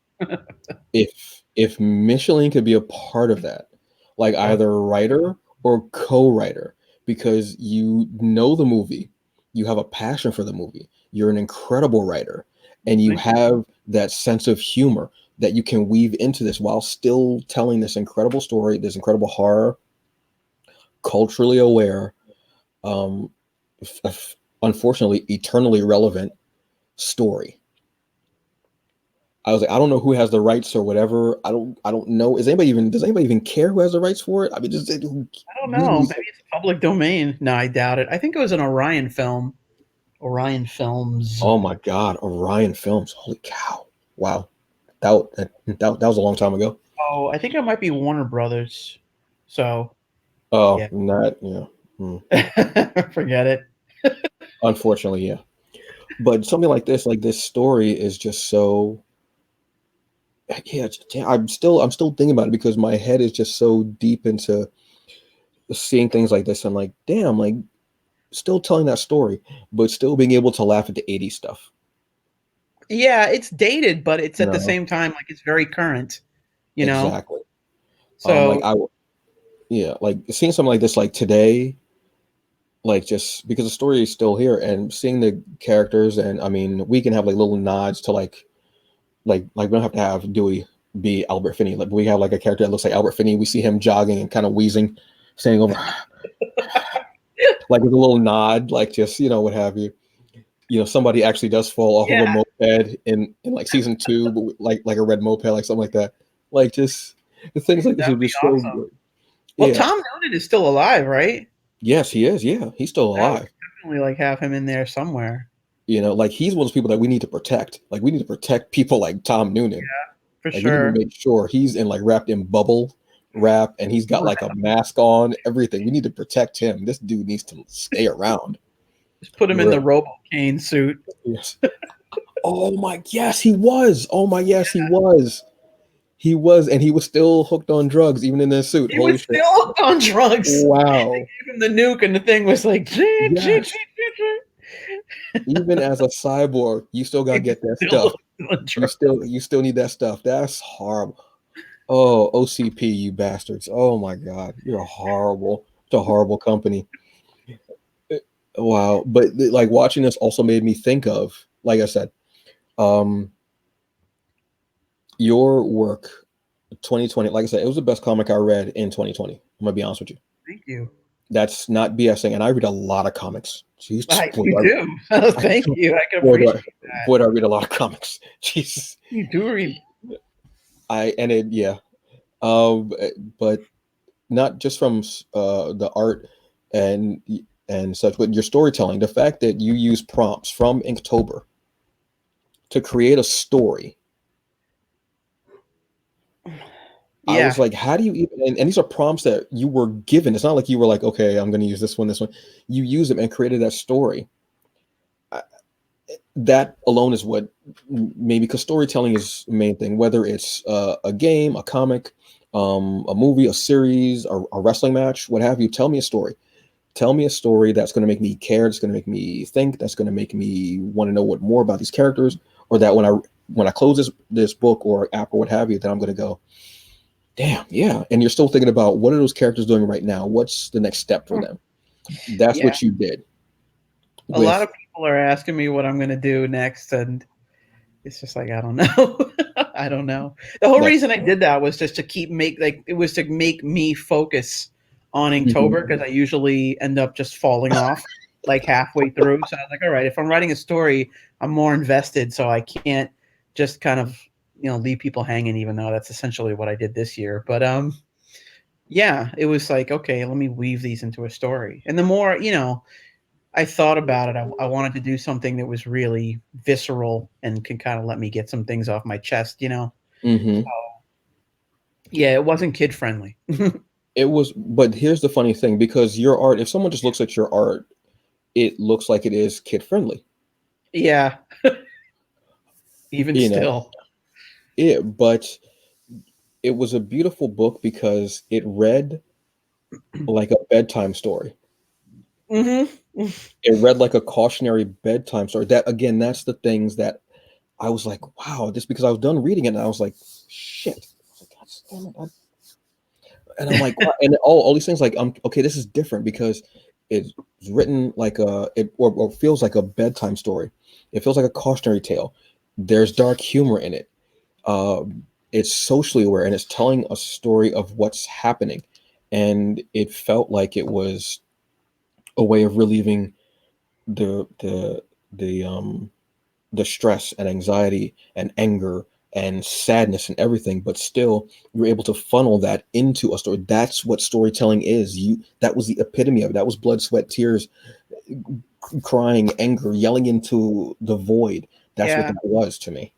if Micheline could be a part of that, like Oh, either writer or co-writer, because you know the movie, you have a passion for the movie, you're an incredible writer, and you thank you. have that sense of humor that you can weave into this while still telling this incredible story, this incredible horror, culturally aware, um, unfortunately, eternally relevant story. I was like, I don't know who has the rights or whatever. I don't know. Does anybody even care who has the rights for it? I mean, just I don't these know. movies. Maybe it's public domain. No, I doubt it. I think it was an Orion film. Orion Films. Oh my God, Orion Films. Holy cow! Wow, that was a long time ago. Oh, I think it might be Warner Brothers. So Oh, yeah, not yeah. Hmm. forget it. Unfortunately, yeah. But something like this story is just so yeah. I'm still thinking about it because my head is just so deep into seeing things like this. I'm like, damn, like still telling that story, but still being able to laugh at the '80s stuff. Yeah, it's dated, but it's You at the know, same time like it's very current. You know, exactly. Like so yeah, like seeing something like this, like today, like just because the story is still here and seeing the characters, and I mean, we can have like little nods to like we don't have to have Dewey be Albert Finney. Like we have like a character that looks like Albert Finney. We see him jogging and kind of wheezing, saying over like with a little nod, like just what have you. Somebody actually does fall off of a yeah, moped in like season two, but like a red moped, like something like that. Like just the things like this that would would be be so awesome. good. Well, Yeah. Tom Noonan is still alive, right? Yes, he is. Yeah, he's still That would alive. definitely like have him in there somewhere Like he's one of those people that we need to protect. Like we need to protect people like Tom Noonan. for Like we need to sure. make sure he's in like wrapped in bubble wrap and he's got like a mask on, everything. We need to protect him. This dude needs to stay around. Just put him in the Really. Robo Cane suit. Yes. Oh my yes, he was. Oh my yes, he was. He was, and he was still hooked on drugs, even in this suit. He Holy was shit. still on drugs. Wow. Gave him the nuke, and the thing was like, "Chee, chee, chee, Yes. chee, chee." Even as a cyborg, you still gotta He was get that still stuff. on You drugs. still you still need that stuff. That's horrible. Oh, OCP, you bastards. Oh my God. You're horrible. It's a horrible company. Uh, Wow. But like watching this also made me think of, like I said, um, your work 2020, like I said, it was the best comic I read in 2020. I'm gonna be honest with you. Thank you. That's not BSing, and I read a lot of comics. Jeez, I you do. Oh, I, thank you. I can boy, do appreciate that. boy, do I read a lot of comics. Jesus, You do read. I and it, yeah. Um, but not just from the art and and such, but your storytelling. The fact that you use prompts from Inktober to create a story. I Yeah. was like, how do you even? And these are prompts that you were given. It's not like you were like, okay, I'm going to use this one, this one. You use them and created that story. I, that alone is what maybe because storytelling is the main thing. Whether it's a game, a comic, a movie, a series, a wrestling match, what have you. Tell me a story. Tell me a story that's going to make me care. That's going to make me think. That's going to make me want to know what more about these characters. Or that when I close this book or app or what have you, then I'm going to go, damn, yeah. And you're still thinking about what are those characters doing right now? What's the next step for Mm, them? That's yeah. what you did A lot with. of people are asking me what I'm gonna do next, and it's just like I don't know. I don't know. The whole That's reason I did that was just to keep make like it was to make me focus on Inktober mhm. because I usually end up just falling off like halfway through. So I was like, all right, if I'm writing a story, I'm more invested, so I can't just kind of leave people hanging. Even though that's essentially what I did this year, but yeah, it was like okay, let me weave these into a story, and the more I thought about it. I wanted to do something that was really visceral and can kind of let me get some things off my chest. Mhm. Yeah, it wasn't kid friendly. It was, but here's the funny thing because your art, if someone just looks at your art, it looks like it is kid friendly. Yeah, even You know, still. but it was a beautiful book because it read like a bedtime story. Hmm. It read like a cautionary bedtime story. That again, that's the things that I was like, wow, just because I was done reading it and I was like, shit. I was like, God damn it. And I'm like, wow. And all these things like, okay, this is different because it's written like or feels like a bedtime story. It feels like a cautionary tale. There's dark humor in it. It's socially aware and it's telling a story of what's happening. And it felt like it was a way of relieving the the the the stress and anxiety and anger and sadness and everything, but still you're able to funnel that into a story. That's what storytelling is. That was the epitome of it. That was blood, sweat, tears, crying, anger, yelling into the void. That's what Yeah, that was to me.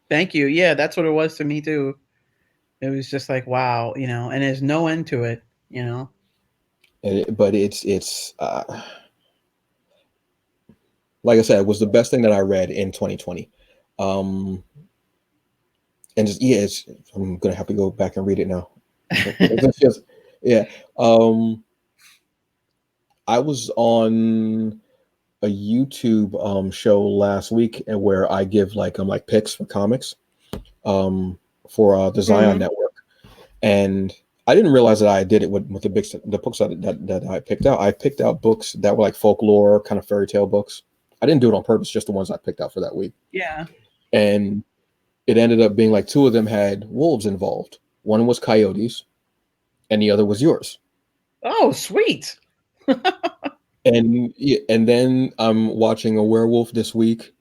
thank you. Yeah, that's what it was to me too. It was just like wow, and there's no end to it. But it's like I said, it was the best thing that I read in 2020. Um, and just yeah, I'm gonna have to go back and read it now. It's just yeah. Um, I was on a YouTube show last week and where I give like picks for comics for the Zion Hmm. Network, and I didn't realize that I did it with the books that I picked out. I picked out books that were like folklore, kind of fairy tale books. I didn't do it on purpose, just the ones I picked out for that week, Yeah. and it ended up being like two of them had wolves involved. One was coyotes, and the other was yours. Oh, sweet. And yeah, and then I'm watching a werewolf this week,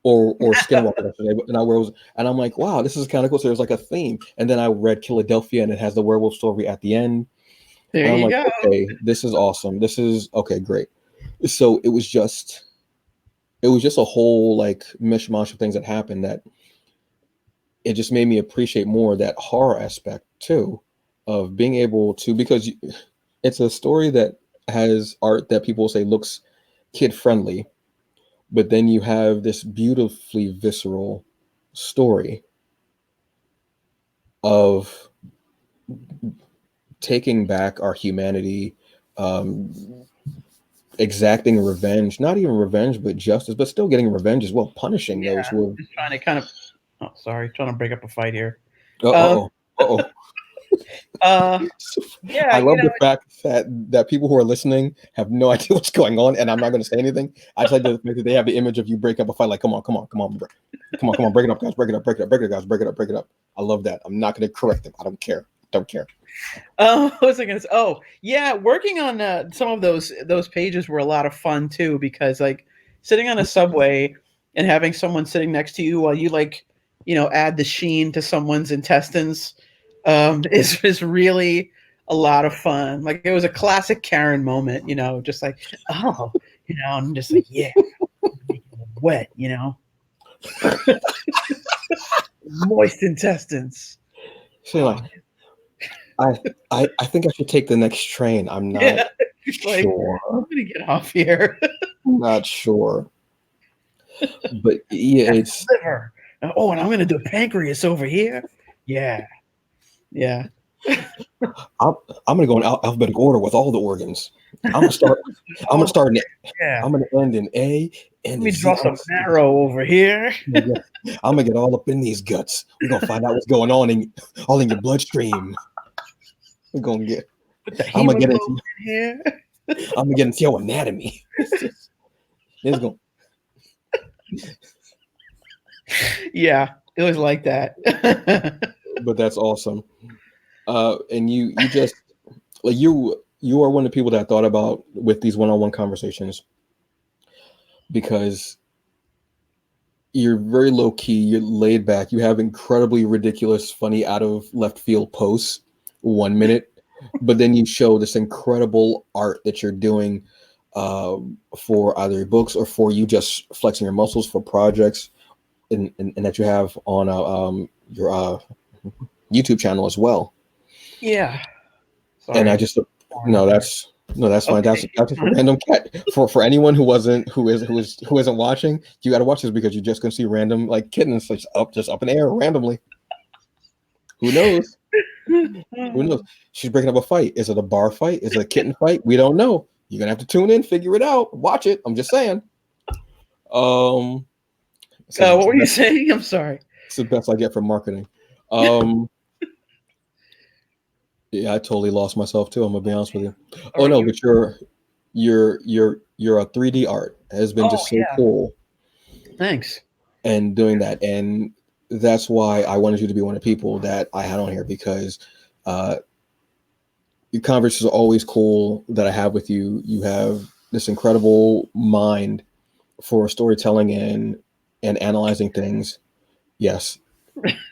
or Skinwalker yesterday, and I werewolves, and I'm like, wow, this is kind of cool. So there's like a theme, and then I read Philadelphia, and it has the werewolf story at the end, There and I'm you like, go. okay, this is awesome. This is okay, great. So it was just a whole like mishmash of things that happened that it just made me appreciate more that horror aspect too, of being able to because it's a story that has art that people say looks kid friendly, but then you have this beautifully visceral story of taking back our humanity, um, exacting revenge, not even revenge, but justice, but still getting revenge as well, punishing those Yeah, who have. just trying to kind of. Oh, sorry, trying to break up a fight here. Oh, Um, oh, Oh, Uh, yeah, I love the fact that people who are listening have no idea what's going on, and I'm not going to say anything. I just like the fact that they have the image of you break up a fight. Like, come on, come on, come on, come on, come on, break it up, guys, break it up, break it up, break it up, guys, break it up, break it up. I love that. I'm not going to correct them. I don't care. Don't care. what was I gonna say? Oh, yeah, working on some of those pages were a lot of fun too because like sitting on a subway and having someone sitting next to you while you like add the sheen to someone's intestines is really a lot of fun. Like it was a classic Karen moment, just like oh, and I'm just like yeah, make it wet, moist intestines. So Oh, like, I think I should take the next train. I'm not yeah, it's like sure. I'm gonna get off here. Not sure. But yeah, it's Liver. Oh, and I'm gonna do pancreas over here. Yeah, yeah. I'm, I'm gonna go in alphabetical order with all the organs. I'm gonna start. I'm gonna Oh, start in. yeah. I'm gonna end in A, Let end me in Z. draw some marrow over here. I'm gonna get all up in these guts. We're gonna find out what's going on all in your bloodstream. We're gonna get. Put the I'm gonna get hemoglobin into. in here. I'm gonna get into your anatomy. It's going. Yeah, it was like that. But that's awesome. And you just like you are one of the people that I thought about with these one-on-one conversations because you're very low key, you're laid back, you have incredibly ridiculous, funny, out of left field posts 1 minute, but then you show this incredible art that you're doing for either your books or for you just flexing your muscles for projects and that you have on your YouTube channel as well. Yeah. And I Sorry. just no, that's fine. That's Okay. just a random cat for anyone who isn't watching. You got to watch this because you're just gonna see random like kittens just up in the air randomly. Who knows? Who knows? She's breaking up a fight. Is it a bar fight? Is it a kitten fight? We don't know. You're gonna have to tune in, figure it out, watch it. I'm just saying. What were you saying? I'm sorry. It's the best I get from marketing. Um, yeah, I totally lost myself too. I'm gonna be honest with you. Oh Are no, you? but your 3D art has been Oh just so yeah. cool Thanks. and doing that, and that's why I wanted you to be one of the people that I had on here because uh, your conversations are always cool that I have with you. You have this incredible mind for storytelling and analyzing things. Yes,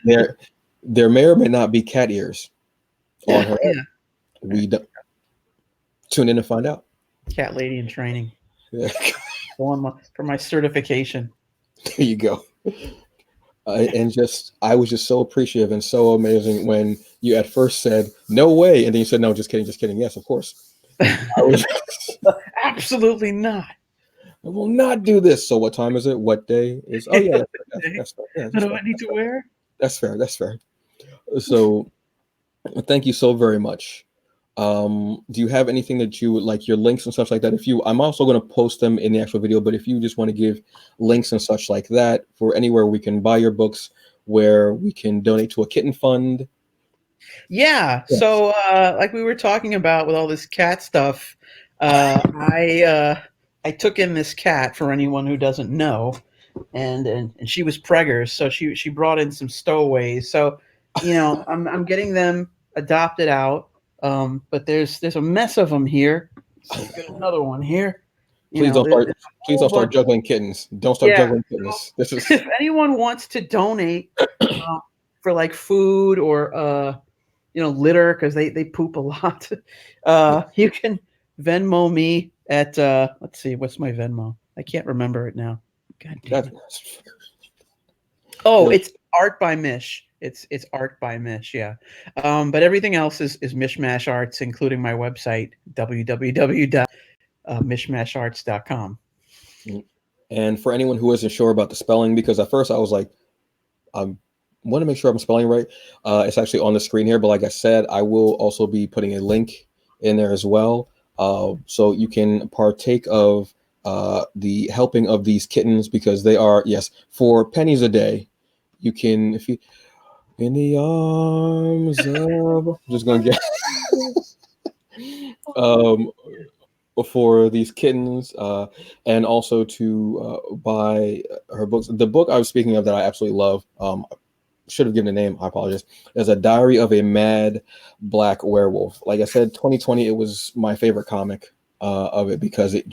there there may or may not be cat ears on her head. Yeah. We don't, tune in to find out. Cat lady in training. There For my certification. you go. And just I was just so appreciative and so amazing when you at first said no way, and then you said no, just kidding, just kidding. Yes, of course. I was. Absolutely not. I will not do this. So what time is it? What day is? Oh yeah, that's fair. Yeah, What that's do fair. I need to wear? That's fair. That's fair. So thank you so very much. Do you have anything that you would like your links and such like that? If you, I'm also going to post them in the actual video, but if you just want to give links and such like that for anywhere we can buy your books, where we can donate to a kitten fund. Yeah. Yes. So, like we were talking about with all this cat stuff, I took in this cat for anyone who doesn't know, and she was preggers, so she brought in some stowaways. So, I'm getting them adopted out. But there's a mess of them here. So got another one here. Please don't start. There's a Please whole don't start bunch. juggling kittens. Don't start Yeah. juggling kittens. This is If anyone wants to donate for like food or litter because they poop a lot, you can Venmo me at let's see, what's my Venmo? I can't remember it now. God damn it. Oh, it's Art by Mish. It's Art by Mish, yeah. But everything else is MichMash Arts, including my website, www.mishmasharts.com. And for anyone who isn't sure about the spelling, because at first I was like, I want to make sure I'm spelling right. It's actually on the screen here, but like I said, I will also be putting a link in there as well, so you can partake of the helping of these kittens because they are, yes, for pennies a day. You can, if you In the arms of. I'm just gonna get um for these kittens, and also to buy her books. The book I was speaking of that I absolutely love. Should have given a name. I apologize. Is A Diary of a Mad Black Werewolf. Like I said, 2020. It was my favorite comic of it because it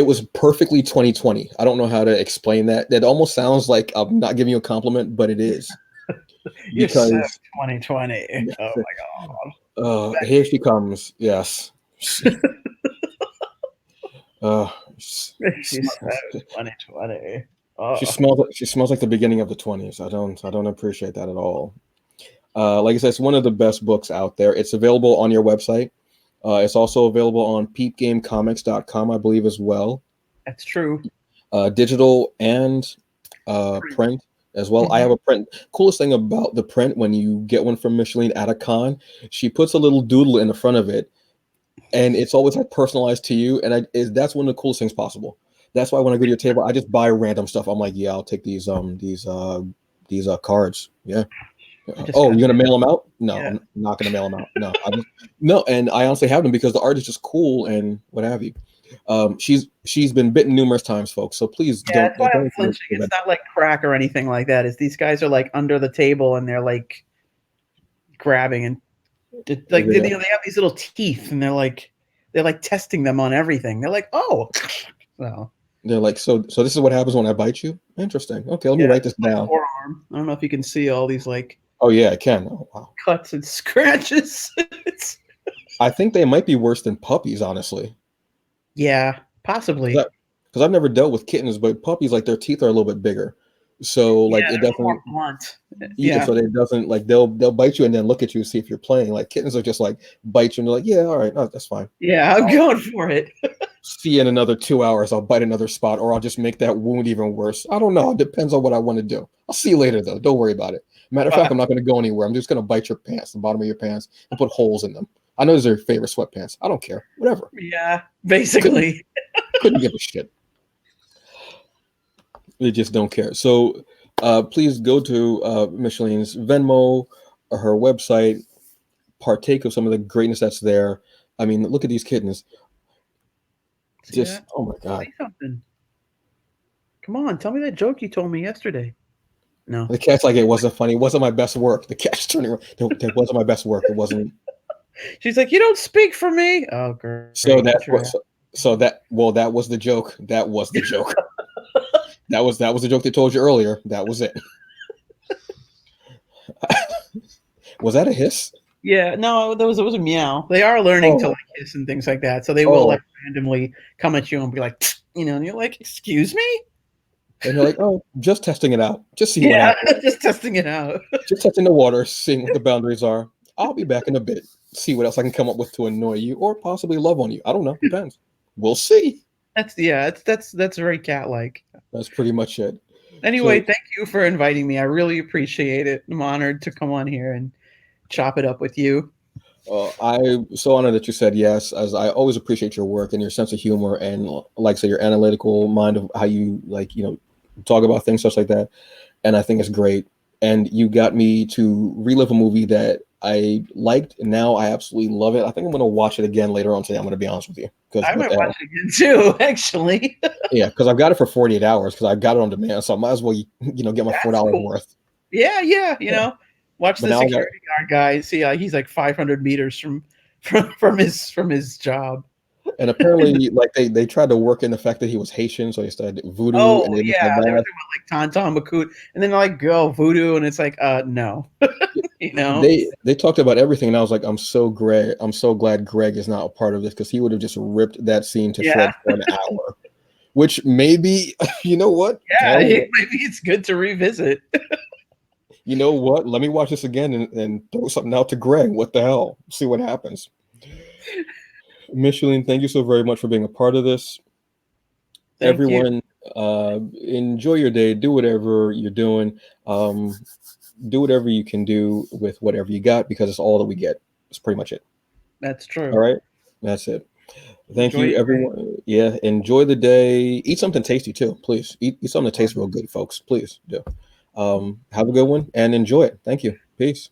was perfectly 2020. I don't know how to explain that. That almost sounds like I'm not giving you a compliment, but it is You're so because 2020. Oh my here she comes. Yes. Uh, s- god. She's so sm- 2020. she Oh, smells. She smells like the beginning of the 20s. I don't. I don't appreciate that at all. Like I said, it's one of the best books out there. It's available on your website. It's also available on peepgamecomics.com, I believe, as well. that's true. Digital and Print. print as well. I Mhm. have a print. Coolest thing about the print when you get one from Micheline at a con, she puts a little doodle in the front of it, and it's always like personalized to you. And that's one of the coolest things possible. That's why when I go to your table, I just buy random stuff. I'm like, yeah, I'll take these cards. Yeah. I just Oh, got you're gonna mail them out? No, yeah. I'm not gonna mail them out. No, no, and I honestly have them because the art is just cool and what have you. She's been bitten numerous times, folks. So please Yeah, that's why I'm don't feel flinching. It's bad. not like crack or anything like that. It's these guys are like under the table and they're like grabbing and like they have these little teeth and they're like testing them on everything. They're like, oh, well, They're like, so this is what happens when I bite you. Interesting. Okay, let me yeah, write this my down. forearm. I don't know if you can see all these like Oh yeah, I can. Oh, wow. cuts and scratches. It's I think they might be worse than puppies, honestly. yeah, Because possibly. I've never dealt with kittens, but puppies like their teeth are a little bit bigger. So Yeah, like it they're a little more definitely. blunt. Yeah, Yeah, so it doesn't like they'll bite you and then look at you to see if you're playing. Like kittens are just like bite you and they're like, yeah, all right, no, that's fine. yeah, I'm I'll going for it. see you in another 2 hours. I'll bite another spot, or I'll just make that wound even worse. I don't know. It depends on what I want to do. I'll see you later though. Don't worry about it. Matter of fact, I'm not going to go anywhere. I'm just going to bite your pants, the bottom of your pants, and put holes in them. I know those are your favorite sweatpants. I don't care. Whatever. Yeah, Couldn't basically. couldn't give a shit. They just don't care. So please go to Micheline's Venmo or her website, partake of some of the greatness that's there. I mean, look at these kittens. See Just that? oh my god. Say something. Come on, tell me that joke you told me yesterday. No. The cat's like it wasn't funny. It wasn't my best work. The cat's turning around. That wasn't my best work. It wasn't. She's like, "You don't speak for me." Oh, So great. that's Get your what. ass. So that well, that was the joke. That was the joke. That was the joke they told you earlier. That was it. Was that a hiss? Yeah, no, there was a meow. They are learning to Oh, like hiss and things like that, so they will like oh, randomly come at you and be like, and you're like, "Excuse me?" and you're like, oh, just testing it out. Just see what Yeah, happens. just testing it out. Just testing the water, seeing what the boundaries are. I'll be back in a bit. See what else I can come up with to annoy you or possibly love on you. I don't know. Depends. We'll see. That's yeah, that's very cat-like. That's pretty much it. Anyway, So thank you for inviting me. I really appreciate it. I'm honored to come on here and chop it up with you. I'm so honored that you said yes, as I always appreciate your work and your sense of humor and, like, say, your analytical mind of how you like, talk about things such like that. And I think it's great. And you got me to relive a movie that I liked, and now I absolutely love it. I think I'm gonna watch it again later on today. I'm gonna be honest with you, because I what might the watch hell? it again too, actually. Yeah, because I've got it for 48 hours because I've got it on demand, so I might as well, get my four That's dollars cool. worth. Yeah, yeah, Yeah. watch But the now I got security guard guy. See, he's like 500 meters from his job. and apparently, like they tried to work in the fact that he was Haitian, so they started voodoo Oh and everything yeah, like they were that. talking about like Tonton Makut, and then like go voodoo, and it's like no, you know. They talked about everything, and I was like, I'm so glad Greg is not a part of this because he would have just ripped that scene to Yeah, shreds for an hour. Which maybe, you know what? yeah. Hell yeah. Maybe it's good to revisit. You know what? Let me watch this again and throw something out to Greg. What the hell? See what happens. Micheline, thank you so very much for being a part of this. Thank you. Everyone, enjoy your day. Do whatever you're doing. Um, do whatever you can do with whatever you got because it's all that we get. It's pretty much it. That's All true. right. That's it. Thank Enjoy you, your day. everyone. Yeah. Enjoy the day. Eat something tasty too, please. Eat something that tastes real good, folks. Please do. Have a good one and enjoy it. Thank you. Peace.